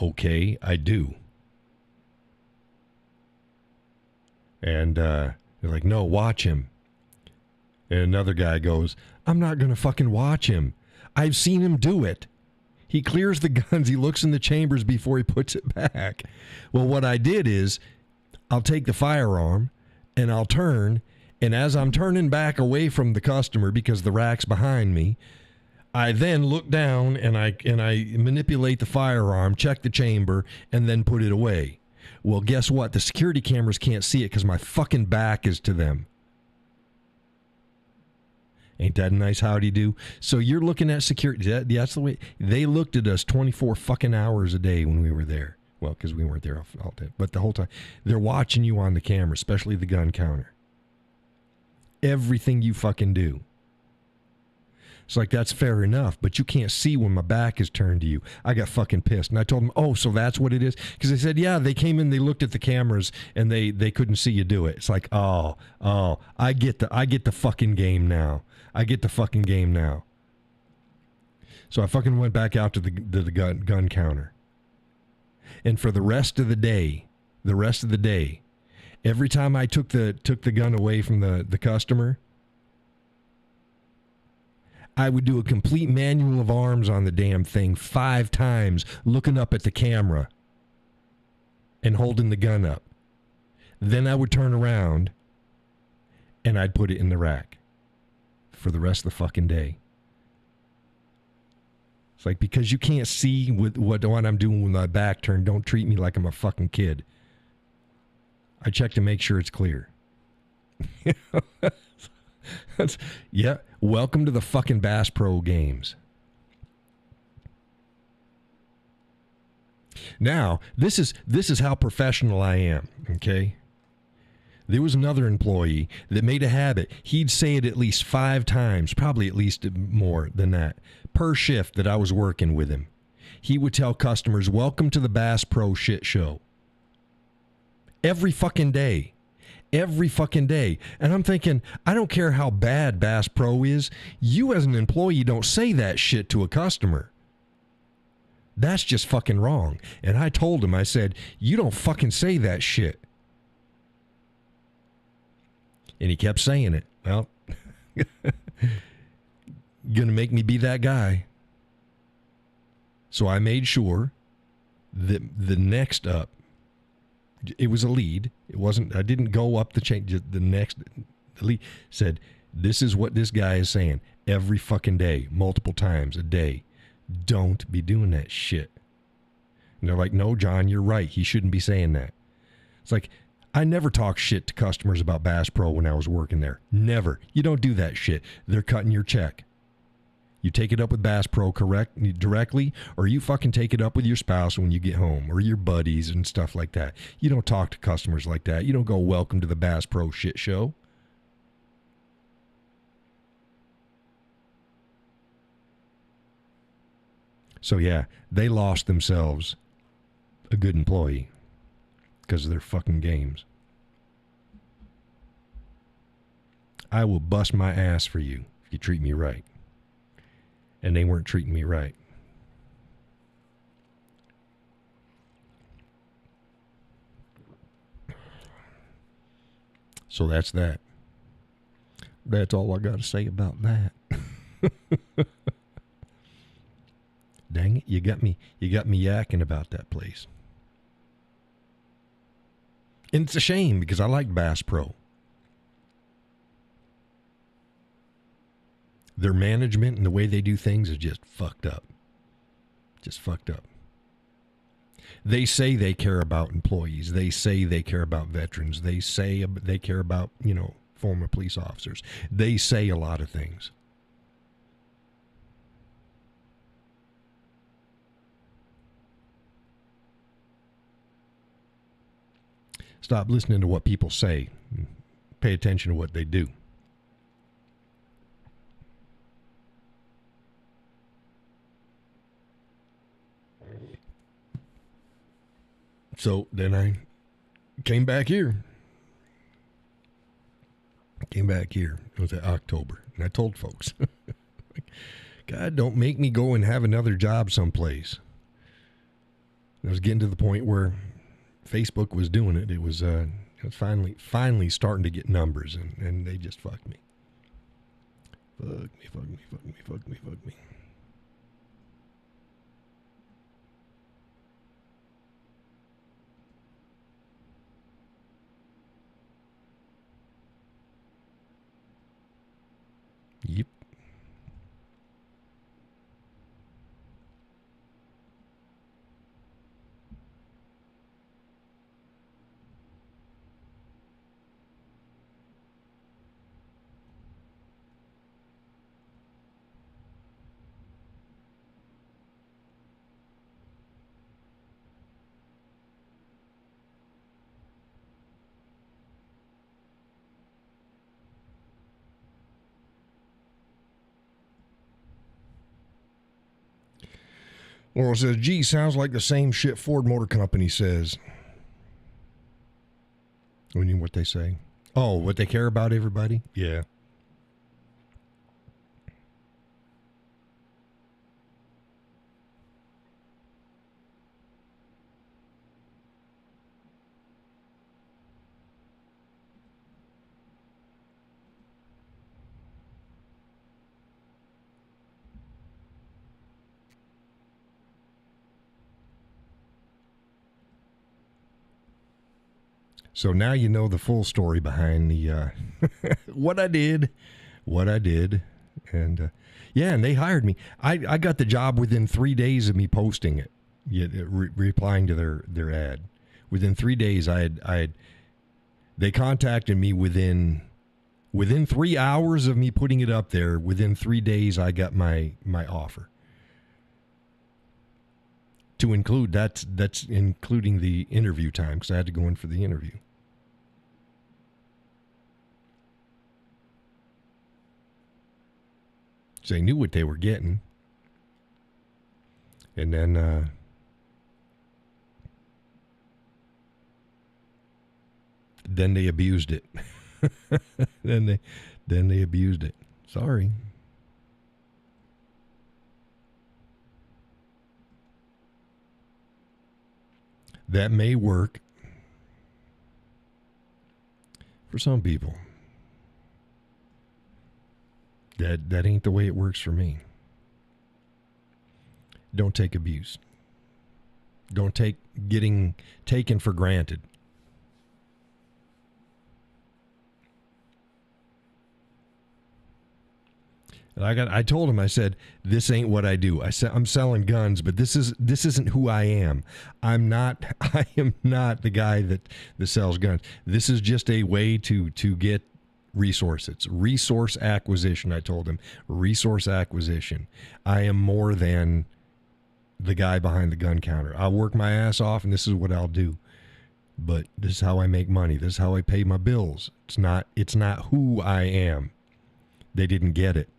Speaker 1: okay, I do. And they're like, no, watch him. And another guy goes, I'm not going to fucking watch him. I've seen him do it. He clears the guns. He looks in the chambers before he puts it back. Well, what I did is I'll take the firearm and I'll turn, and as I'm turning back away from the customer because the rack's behind me, I then look down and I manipulate the firearm, check the chamber, and then put it away. Well, guess what? The security cameras can't see it because my fucking back is to them. Ain't that a nice howdy do? So you're looking at security. That's the way they looked at us 24 fucking hours a day when we were there. Well, because we weren't there all day, but the whole time they're watching you on the camera, especially the gun counter. Everything you fucking do. It's like, that's fair enough, but you can't see when my back is turned to you. I got fucking pissed. And I told them, oh, so that's what it is? Because they said, yeah, they came in, they looked at the cameras, and they couldn't see you do it. It's like, oh, I get the fucking game now. I get the fucking game now. So I fucking went back out to the gun counter. And for the rest of the day, the rest of the day. Every time I took the gun away from the customer, I would do a complete manual of arms on the damn thing 5 times, looking up at the camera and holding the gun up. Then I would turn around and I'd put it in the rack for the rest of the fucking day. It's like, because you can't see what I'm doing with my back turned, don't treat me like I'm a fucking kid. I check to make sure it's clear. Yeah, welcome to the fucking Bass Pro Games. Now, this is how professional I am, okay? There was another employee that made a habit. He'd say it at least 5 times, probably at least more than that, per shift that I was working with him. He would tell customers, welcome to the Bass Pro shit show. Every fucking day. Every fucking day. And I'm thinking, I don't care how bad Bass Pro is. You as an employee don't say that shit to a customer. That's just fucking wrong. And I told him, I said, you don't fucking say that shit. And he kept saying it. Well, gonna make me be that guy. So I made sure that the next up, it was a lead. It wasn't, I didn't go up the chain. Just the lead said, this is what this guy is saying every fucking day, multiple times a day. Don't be doing that shit. And they're like, no, John, you're right. He shouldn't be saying that. It's like, I never talk shit to customers about Bass Pro when I was working there. Never. You don't do that shit. They're cutting your check. You take it up with Bass Pro directly, or you fucking take it up with your spouse when you get home, or your buddies and stuff like that. You don't talk to customers like that. You don't go, welcome to the Bass Pro shit show. So yeah, they lost themselves a good employee because of their fucking games. I will bust my ass for you if you treat me right. And they weren't treating me right. So that's that. That's all I got to say about that. Dang it, you got me yakking about that place. And it's a shame because I like Bass Pro. Their management and the way they do things is just fucked up. Just fucked up. They say they care about employees. They say they care about veterans. They say they care about, former police officers. They say a lot of things. Stop listening to what people say. Pay attention to what they do. So then I came back here. It was in October. And I told folks, God, don't make me go and have another job someplace. I was getting to the point where Facebook was doing it. It was finally starting to get numbers, and they just fucked me. Fuck me. Yep. Well, it says, gee, sounds like the same shit Ford Motor Company says. You mean what they say? Oh, what they care about everybody? Yeah. So now you know the full story behind the what I did. And yeah, and they hired me. I got the job within 3 days of me posting it, replying to their ad. Within 3 days, they contacted me within 3 hours of me putting it up there. Within 3 days, I got my offer. To include, that's including the interview time, because I had to go in for the interview. So they knew what they were getting. And then they abused it. then they abused it. Sorry. That may work for some people. That ain't the way it works for me. Don't take abuse. Don't take getting taken for granted. I told him, I said, this ain't what I do. I said, I'm selling guns, but this isn't who I am. I am not the guy that sells guns. This is just a way to get resources. Resource acquisition, I told him. Resource acquisition. I am more than the guy behind the gun counter. I'll work my ass off, and this is what I'll do. But this is how I make money. This is how I pay my bills. It's not who I am. They didn't get it.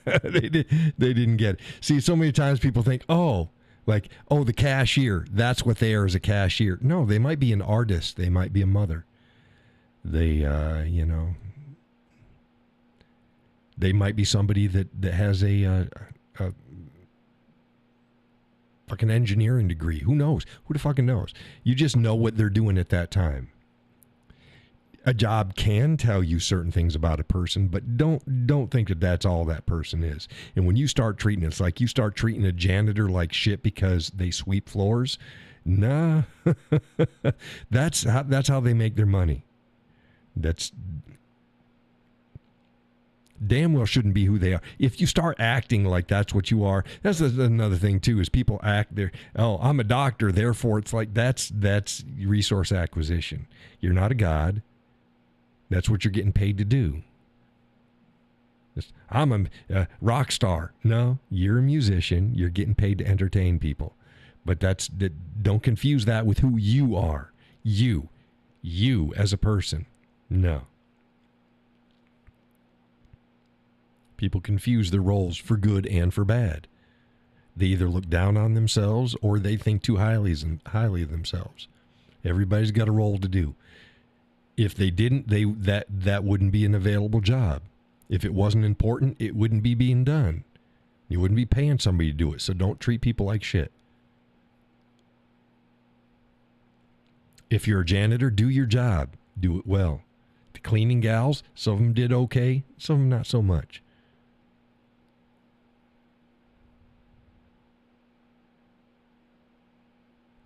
Speaker 1: They didn't get it. See, so many times people think, the cashier, that's what they are, as a cashier. No, they might be an artist. They might be a mother. They, they might be somebody that has a fucking engineering degree. Who knows? Who the fucking knows? You just know what they're doing at that time. A job can tell you certain things about a person, but don't think that that's all that person is. And when you start treating it, it's like you start treating a janitor like shit because they sweep floors. Nah, that's how they make their money. That's damn well shouldn't be who they are. If you start acting like that's what you are, that's another thing too, is people act there. Oh, I'm a doctor, therefore it's like that's resource acquisition. You're not a god. That's what you're getting paid to do. I'm a rock star. No, you're a musician. You're getting paid to entertain people. But don't confuse that with who you are. You as a person. No. People confuse their roles for good and for bad. They either look down on themselves or they think too highly of themselves. Everybody's got a role to do. If they didn't, that wouldn't be an available job. If it wasn't important, it wouldn't be being done. You wouldn't be paying somebody to do it. So don't treat people like shit. If you're a janitor, do your job. Do it well. The cleaning gals, some of them did okay, some of them not so much.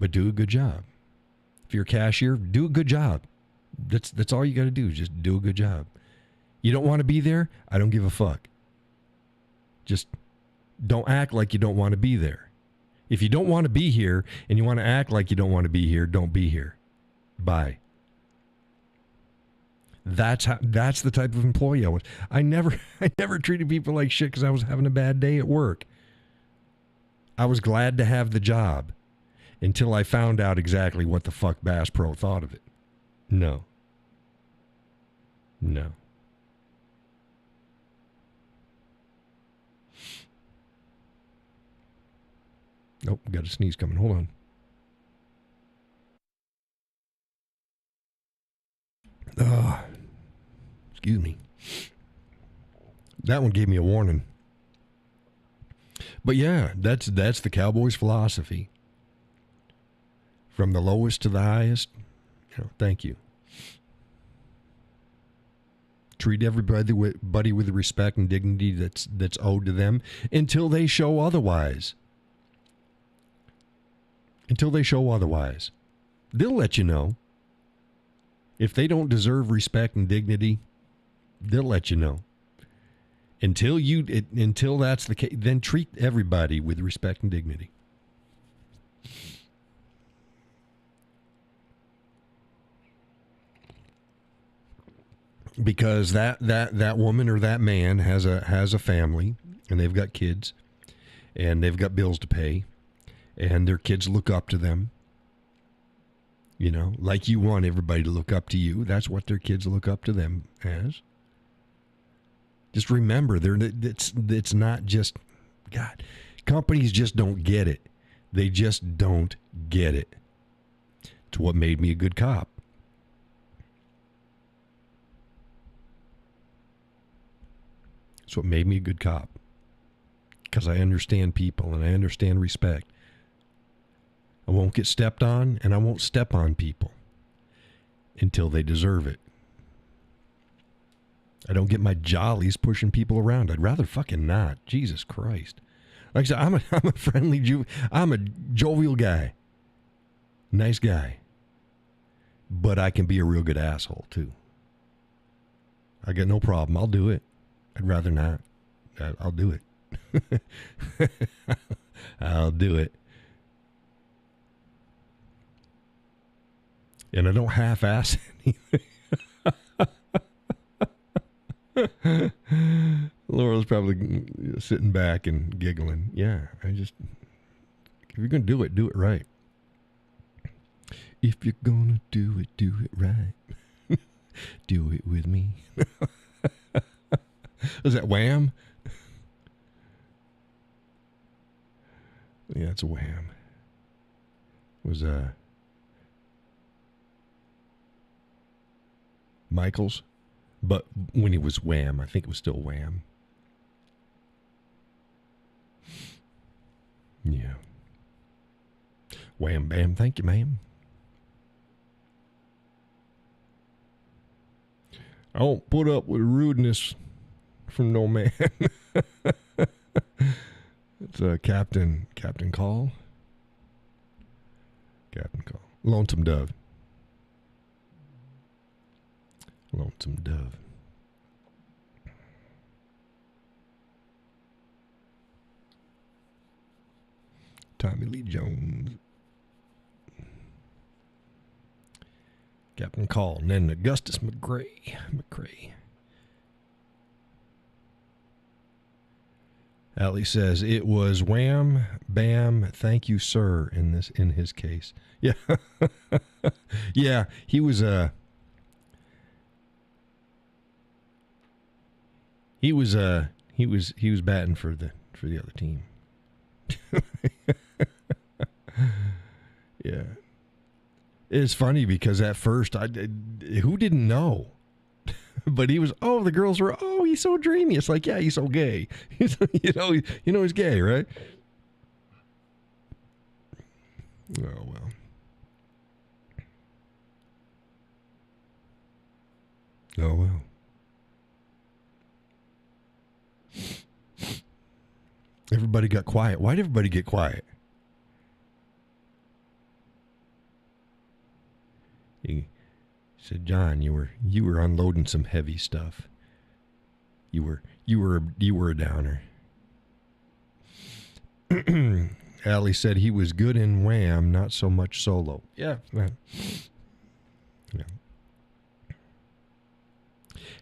Speaker 1: But do a good job. If you're a cashier, do a good job. That's all you got to do. Just do a good job. You don't want to be there? I don't give a fuck. Just don't act like you don't want to be there. If you don't want to be here and you want to act like you don't want to be here, don't be here. Bye. That's the type of employee I was. I never treated people like shit because I was having a bad day at work. I was glad to have the job until I found out exactly what the fuck Bass Pro thought of it. No. Nope, got a sneeze coming. Hold on. Excuse me. That one gave me a warning. But yeah, that's the Cowboys' philosophy. From the lowest to the highest, thank you. Treat everybody with the respect and dignity that's owed to them until they show otherwise. They'll let you know. If they don't deserve respect and dignity, they'll let you know. Until that's the case, then treat everybody with respect and dignity. Because that woman or that man has a family, and they've got kids, and they've got bills to pay, and their kids look up to them. You know, like you want everybody to look up to you. That's what their kids look up to them as. Just remember, it's not just, God, companies just don't get it. They just don't get it. It's what made me a good cop. It's what made me a good cop. Because I understand people and I understand respect. I won't get stepped on, and I won't step on people until they deserve it. I don't get my jollies pushing people around. I'd rather fucking not. Jesus Christ. Like I said, I'm a friendly, I'm a jovial guy. Nice guy. But I can be a real good asshole, too. I got no problem. I'll do it. I'd rather not. I'll do it. I'll do it. And I don't half-ass anything. Laura's probably sitting back and giggling. Yeah, if you're going to do it right. If you're going to do it right. Do it with me. Was that Wham? Yeah, it's a Wham. It was Michaels, but when he was Wham, I think it was still Wham. Yeah. Wham bam, thank you, ma'am. I won't put up with rudeness from no man. It's Captain Call. Captain Call. Lonesome Dove. Lonesome Dove. Tommy Lee Jones. Captain Call. And then Augustus McCrae. Allie says it was wham, bam, thank you, sir, in his case. Yeah. Yeah, he was batting for the other team. Yeah. It's funny because at first who didn't know? But he was, the girls were, he's so dreamy. It's like, yeah, he's so gay. He's, he's gay, right? Oh, well. Oh, well. Everybody got quiet. Why did everybody get quiet? He said, John, you were unloading some heavy stuff. You were a downer. Allie said he was good in Wham, not so much solo. Yeah. Yeah.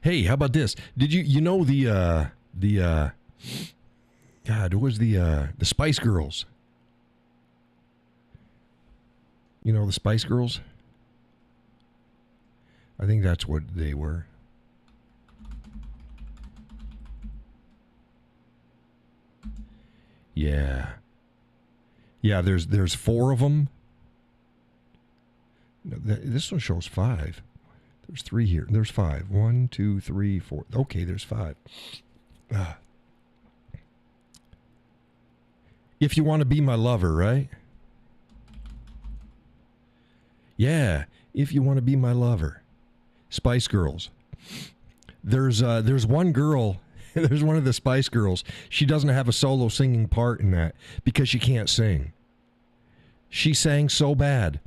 Speaker 1: Hey, how about this? Did you know the God, what was the Spice Girls? You know the Spice Girls? I think that's what they were. Yeah. Yeah, there's 4 of them. No, this one shows 5. There's 3 here. There's 5. 1, 2, 3, 4. Okay, there's 5. If you want to be my lover, right? Yeah, if you want to be my lover. Spice Girls. There's one girl, there's one of the Spice Girls. She doesn't have a solo singing part in that because she can't sing. She sang so bad.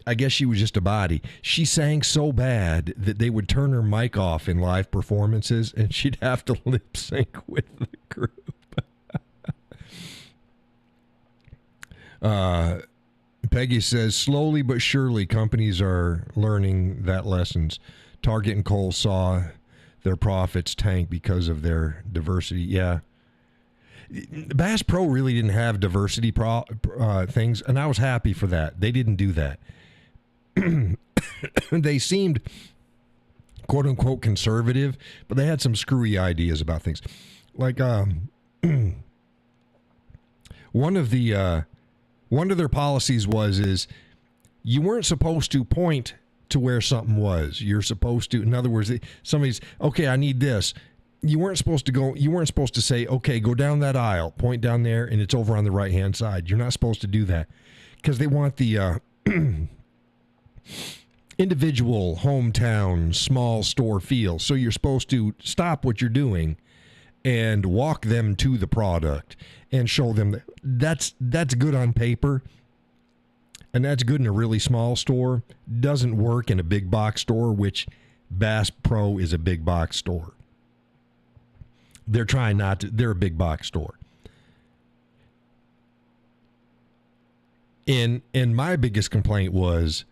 Speaker 1: I guess she was just a body. She sang so bad that they would turn her mic off in live performances, and she'd have to lip sync with the group. Peggy says, slowly but surely, companies are learning that lessons. Target and Kohl's saw their profits tank because of their diversity. Yeah. Bass Pro really didn't have diversity things, and I was happy for that. They didn't do that. They seemed, quote unquote, conservative, but they had some screwy ideas about things. Like one of their policies is you weren't supposed to point to where something was. You're supposed to, in other words, somebody's, okay, I need this. You weren't supposed to say, okay, go down that aisle, point down there, and it's over on the right-hand side. You're not supposed to do that because they want the individual hometown small store feel. So you're supposed to stop what you're doing and walk them to the product and show them that's good on paper, and that's good in a really small store. Doesn't work in a big box store, which Bass Pro is a big box store. They're trying not to. They're a big box store. And my biggest complaint was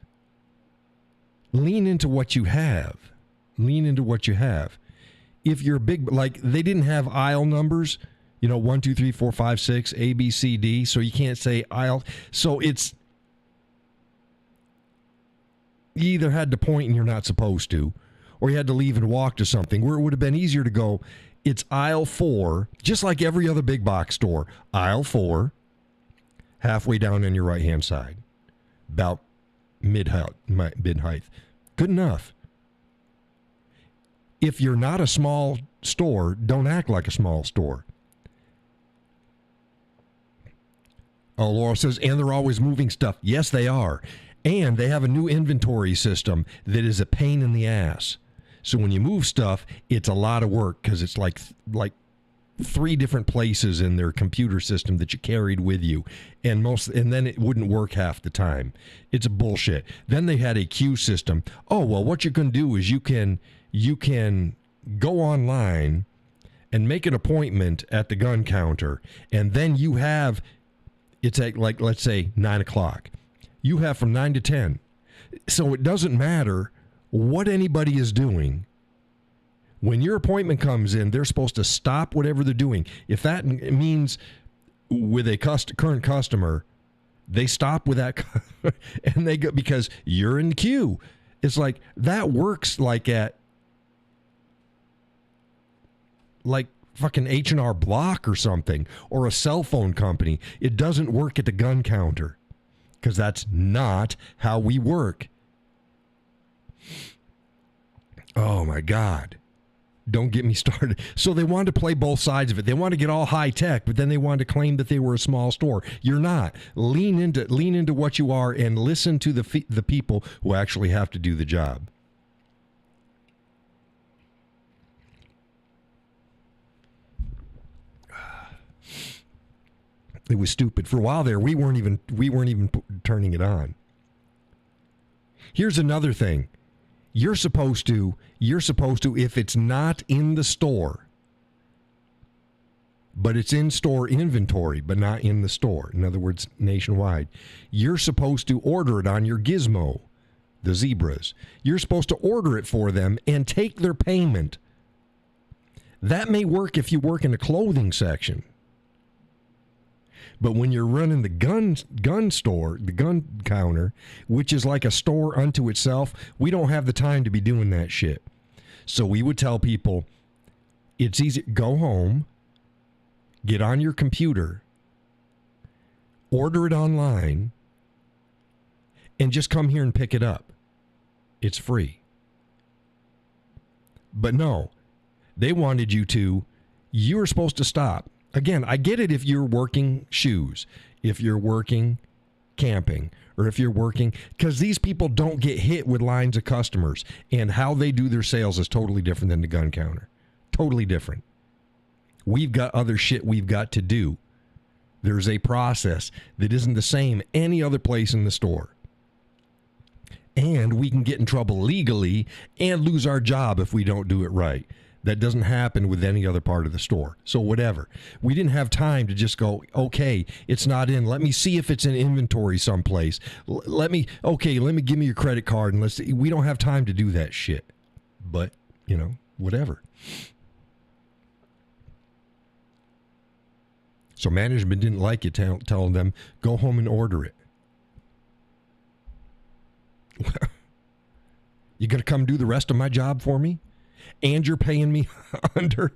Speaker 1: lean into what you have. Lean into what you have. If you're big, like they didn't have aisle numbers, 1, 2, 3, 4, 5, 6, A, B, C, D. So you can't say aisle. So it's, you either had to point and you're not supposed to, or you had to leave and walk to something where it would have been easier to go, it's aisle 4, just like every other big box store. Aisle 4, halfway down on your right-hand side, about mid-height. Good enough. If you're not a small store, don't act like a small store. Oh, Laura says, and they're always moving stuff. Yes, they are. And they have a new inventory system that is a pain in the ass. So when you move stuff, it's a lot of work because it's like 3 different places in their computer system that you carried with you, and then it wouldn't work half the time. It's bullshit. Then they had a queue system. Oh well, what you can do is you can go online and make an appointment at the gun counter, and then you have, it's at like, let's say 9 o'clock. You have from 9 to 10. So it doesn't matter what anybody is doing. When your appointment comes in, they're supposed to stop whatever they're doing. If that means with a current customer, they stop with that and they go, because you're in the queue. It's like that works like at fucking H&R Block or something, or a cell phone company. It doesn't work at the gun counter because that's not how we work. Oh my God. Don't get me started. So they wanted to play both sides of it. They wanted to get all high tech, but then they wanted to claim that they were a small store. You're not. Lean into what you are and listen to the people who actually have to do the job. It was stupid. For a while there, we weren't even turning it on. Here's another thing. You're supposed to, if it's not in the store, but it's in store inventory, but not in the store, in other words, nationwide, you're supposed to order it on your Gizmo, the zebras. You're supposed to order it for them and take their payment. That may work if you work in the clothing section. But when you're running the gun store, the gun counter, which is like a store unto itself, we don't have the time to be doing that shit. So we would tell people, it's easy. Go home, get on your computer, order it online, and just come here and pick it up. It's free. But no, they wanted you were supposed to stop. Again, I get it if you're working shoes, if you're working camping, or if you're working, because these people don't get hit with lines of customers, and how they do their sales is totally different than the gun counter. Totally different. We've got other shit we've got to do. There's a process that isn't the same any other place in the store. and we can get in trouble legally and lose our job if we don't do it right. That doesn't happen with any other part of the store. So whatever. We didn't have time to just go, okay, it's not in. Let me see if it's in inventory someplace. Let me give me your credit card and let's see. We don't have time to do that shit. But, whatever. So management didn't like it telling them, go home and order it. You going to come do the rest of my job for me? And you're paying me under.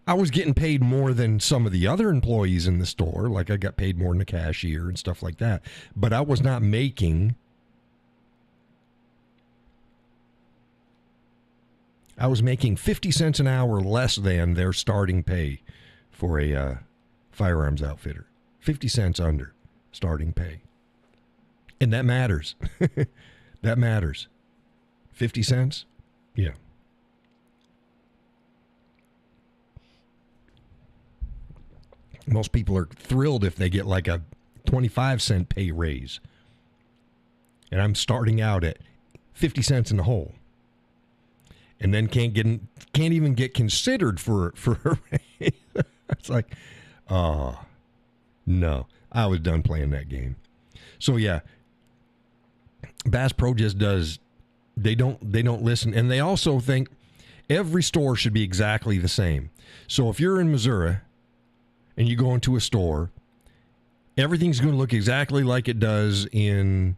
Speaker 1: I was getting paid more than some of the other employees in the store. Like I got paid more than the cashier and stuff like that. But I was not making. I was making 50 cents an hour less than their starting pay for a firearms outfitter. 50 cents under starting pay. And that matters. That matters. 50 cents? Yeah. Most people are thrilled if they get like a 25-cent pay raise. And I'm starting out at 50 cents in the hole. And then can't even get considered for a raise. It's like, oh, no. I was done playing that game. So yeah, Bass Pro just does, they don't listen. And they also think every store should be exactly the same. So if you're in Missouri and you go into a store, everything's going to look exactly like it does in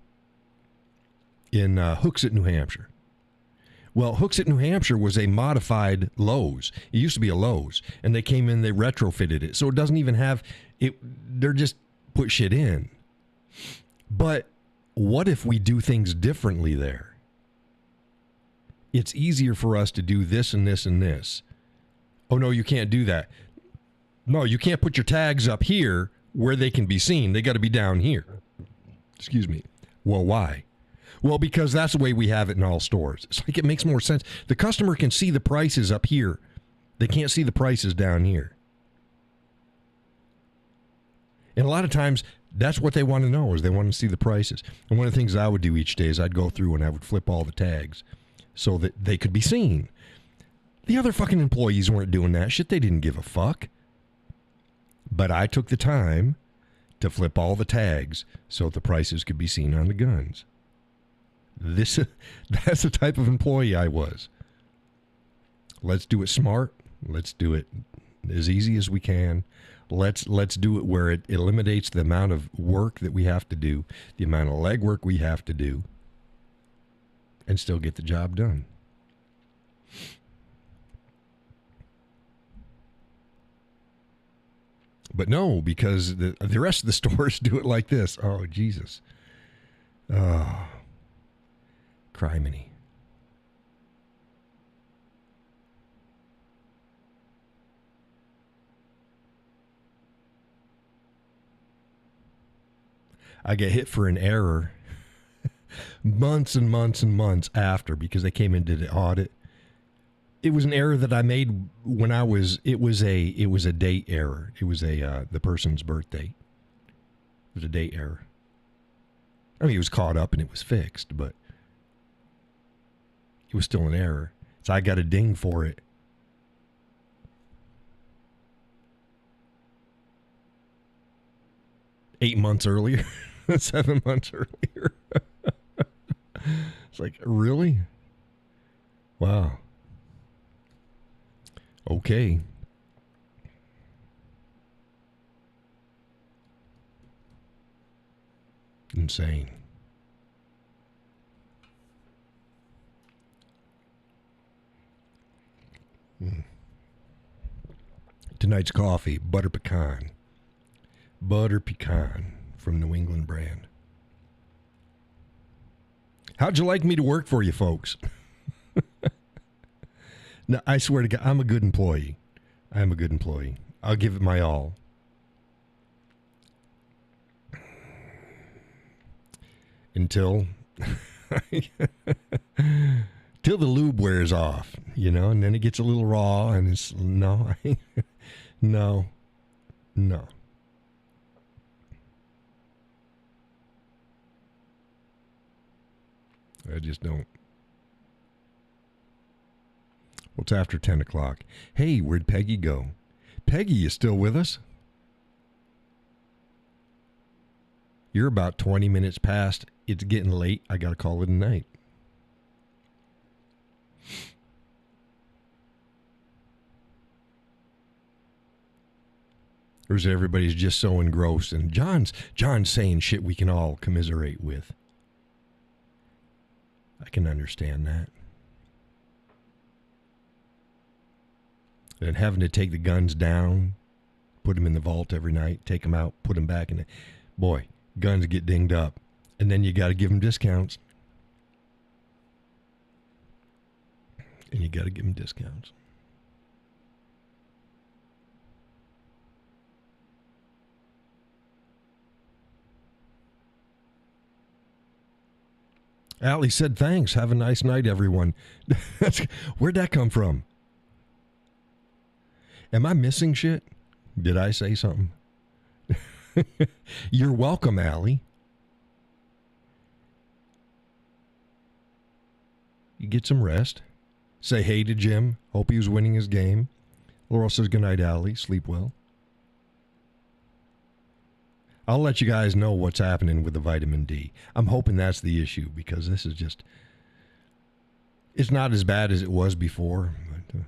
Speaker 1: Hooksett, New Hampshire. Well, Hooksett, New Hampshire was a modified Lowe's. It used to be a Lowe's, and they came in, they retrofitted it. So it doesn't even have it. They're just put shit in. But what if we do things differently there? It's easier for us to do this and this and this. Oh, no, you can't do that. No, you can't put your tags up here where they can be seen. They got to be down here. Excuse me. Well, why? Well, because that's the way we have it in all stores. It's like it makes more sense. The customer can see the prices up here. They can't see the prices down here. And a lot of times, that's what they want to know, is they want to see the prices. And one of the things I would do each day is I'd go through and I would flip all the tags so that they could be seen. The other fucking employees weren't doing that shit. They didn't give a fuck. But I took the time to flip all the tags so the prices could be seen on the guns. That's the type of employee I was. Let's do it smart. Let's do it as easy as we can. Let's do it where it eliminates the amount of work that we have to do, the amount of legwork we have to do, and still get the job done. But no, because the rest of the stores do it like this. Oh, Jesus. Oh, criminy. I get hit for an error months and months and months after because they came into the audit. It was an error that I made when it was a date error. It was the person's birthday. It was a date error. I mean, it was caught up and it was fixed, but it was still an error. So I got a ding for it. Eight months earlier, 7 months earlier. It's like, really? Wow. Okay. Insane. Tonight's coffee, butter pecan. Butter pecan from New England brand. How'd you like me to work for you, folks? No, I swear to God, I'm a good employee. I'm a good employee. I'll give it my all. Until till the lube wears off, and then it gets a little raw, and it's no. I just don't. Well, it's after 10 o'clock. Hey, where'd Peggy go? Peggy, you still with us? You're about 20 minutes past. It's getting late. I got to call it a night. Or is everybody's just so engrossed? And John's saying shit we can all commiserate with. I can understand that. And having to take the guns down, put them in the vault every night, take them out, put them back in the... Boy, guns get dinged up. And then you got to give them discounts. And you got to give them discounts. Allie said, thanks. Have a nice night, everyone. Where'd that come from? Am I missing shit? Did I say something? You're welcome, Allie. You get some rest. Say hey to Jim. Hope he was winning his game. Laurel says, good night, Allie. Sleep well. I'll let you guys know what's happening with the vitamin D. I'm hoping that's the issue because this is just... It's not as bad as it was before. But,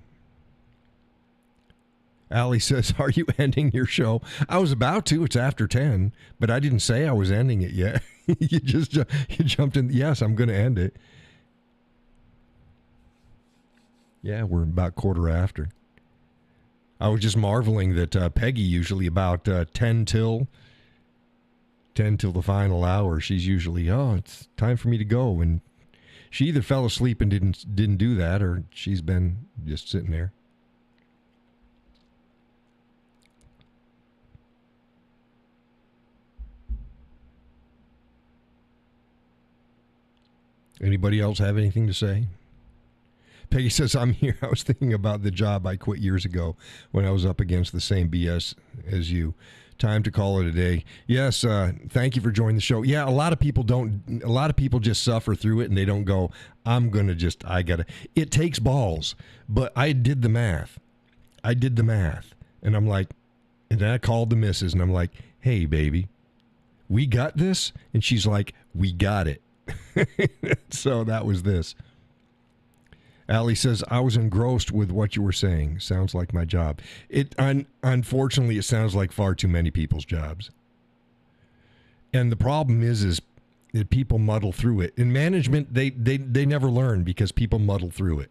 Speaker 1: Allie says, are you ending your show? I was about to. It's after 10, but I didn't say I was ending it yet. You jumped in. Yes, I'm going to end it. Yeah, we're about quarter after. I was just marveling that Peggy usually about 10 till the final hour. She's usually, it's time for me to go. And she either fell asleep and didn't do that, or she's been just sitting there. Anybody else have anything to say? Peggy says, I'm here. I was thinking about the job I quit years ago when I was up against the same BS as you. Time to call it a day. Yes, thank you for joining the show. Yeah, a lot of people just suffer through it and they don't go, it takes balls. But I did the math. And I'm like, and then I called the missus and I'm like, hey, baby, we got this? And she's like, we got it. So that was this. Allie says, I was engrossed with what you were saying. Sounds like my job. Unfortunately, it sounds like far too many people's jobs. And the problem is that people muddle through it. In management, they never learn because people muddle through it.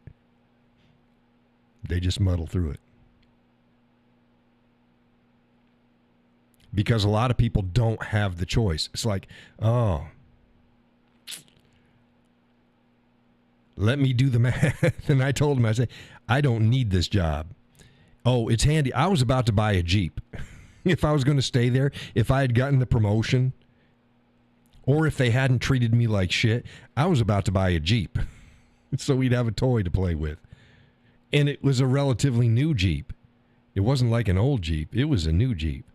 Speaker 1: They just muddle through it. Because a lot of people don't have the choice. It's like, let me do the math. And I told him, I said, I don't need this job. Oh, it's handy. I was about to buy a Jeep. If I was going to stay there, if I had gotten the promotion, or if they hadn't treated me like shit, I was about to buy a Jeep. So we'd have a toy to play with. And it was a relatively new Jeep. It wasn't like an old Jeep. It was a new Jeep.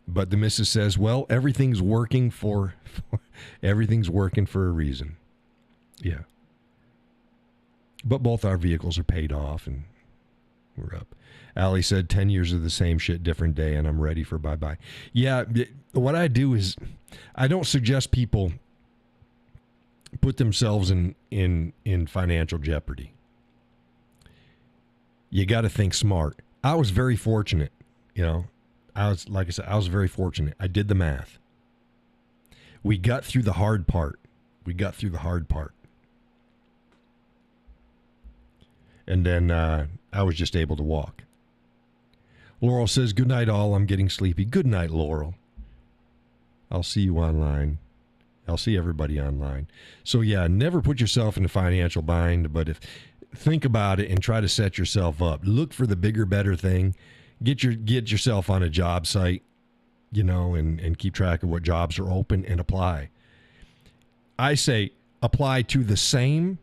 Speaker 1: But the missus says, well, everything's working for a reason. Yeah. But both our vehicles are paid off and we're up. Allie said 10 years of the same shit, different day, and I'm ready for bye-bye. Yeah, what I do is I don't suggest people put themselves in financial jeopardy. You got to think smart. I was very fortunate, I was very fortunate. I did the math. We got through the hard part. And then I was just able to walk. Laurel says, good night, all. I'm getting sleepy. Good night, Laurel. I'll see you online. I'll see everybody online. So, yeah, never put yourself in a financial bind, but think about it and try to set yourself up. Look for the bigger, better thing. Get yourself on a job site, and keep track of what jobs are open and apply. I say apply to the same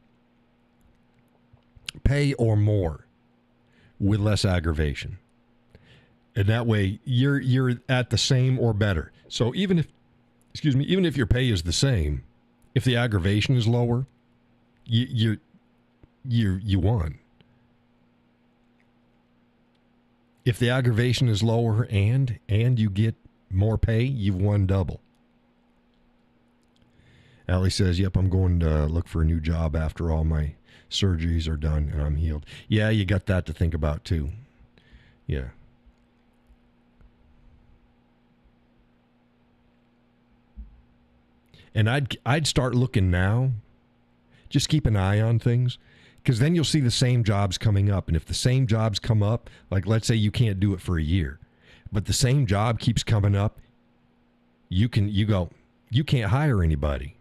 Speaker 1: pay or more with less aggravation. And that way you're at the same or better. So even excuse me, even if your pay is the same, if the aggravation is lower, you won. If the aggravation is lower and you get more pay, you've won double. Allie says, yep, I'm going to look for a new job after all my surgeries are done and I'm healed. Yeah, you got that to think about too. Yeah. And I'd start looking now. Just keep an eye on things, because then you'll see the same jobs coming up. And if the same jobs come up, like let's say you can't do it for a year, but the same job keeps coming up, you can't hire anybody.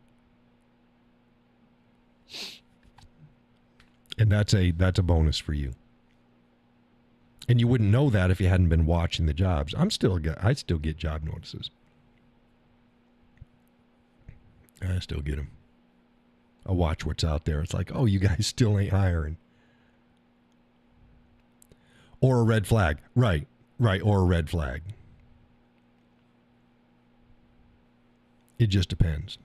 Speaker 1: And that's a bonus for you. And you wouldn't know that if you hadn't been watching the jobs. I still get job notices. I still get them. I watch what's out there. It's like, oh, you guys still ain't hiring. Or a red flag. Right, or a red flag. It just depends.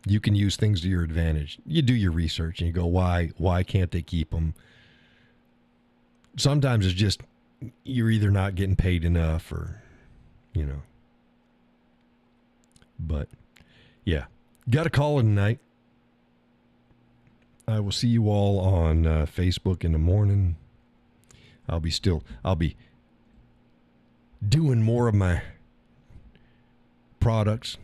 Speaker 1: You can use things to your advantage. You do your research and you go, why can't they keep them? Sometimes it's just you're either not getting paid enough or, But, yeah. Got a call tonight. I will see you all on Facebook in the morning. I'll be doing more of my products.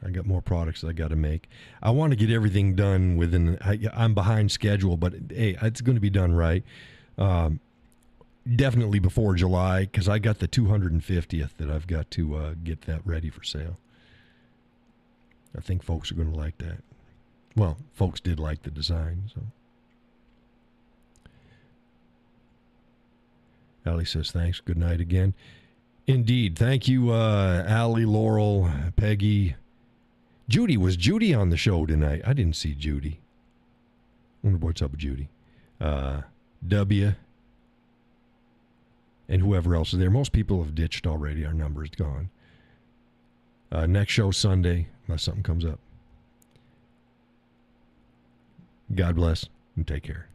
Speaker 1: I got more products I got to make. I want to get everything done within. I'm behind schedule, but hey, it's going to be done right. Definitely before July, because I got the 250th that I've got to get that ready for sale. I think folks are going to like that. Well, folks did like the design. So, Allie says thanks. Good night again. Indeed. Thank you, Allie, Laurel, Peggy. Judy. Was Judy on the show tonight? I didn't see Judy. Wonder what's up with Judy. W. And whoever else is there. Most people have ditched already. Our number is gone. Next show Sunday, unless something comes up. God bless and take care.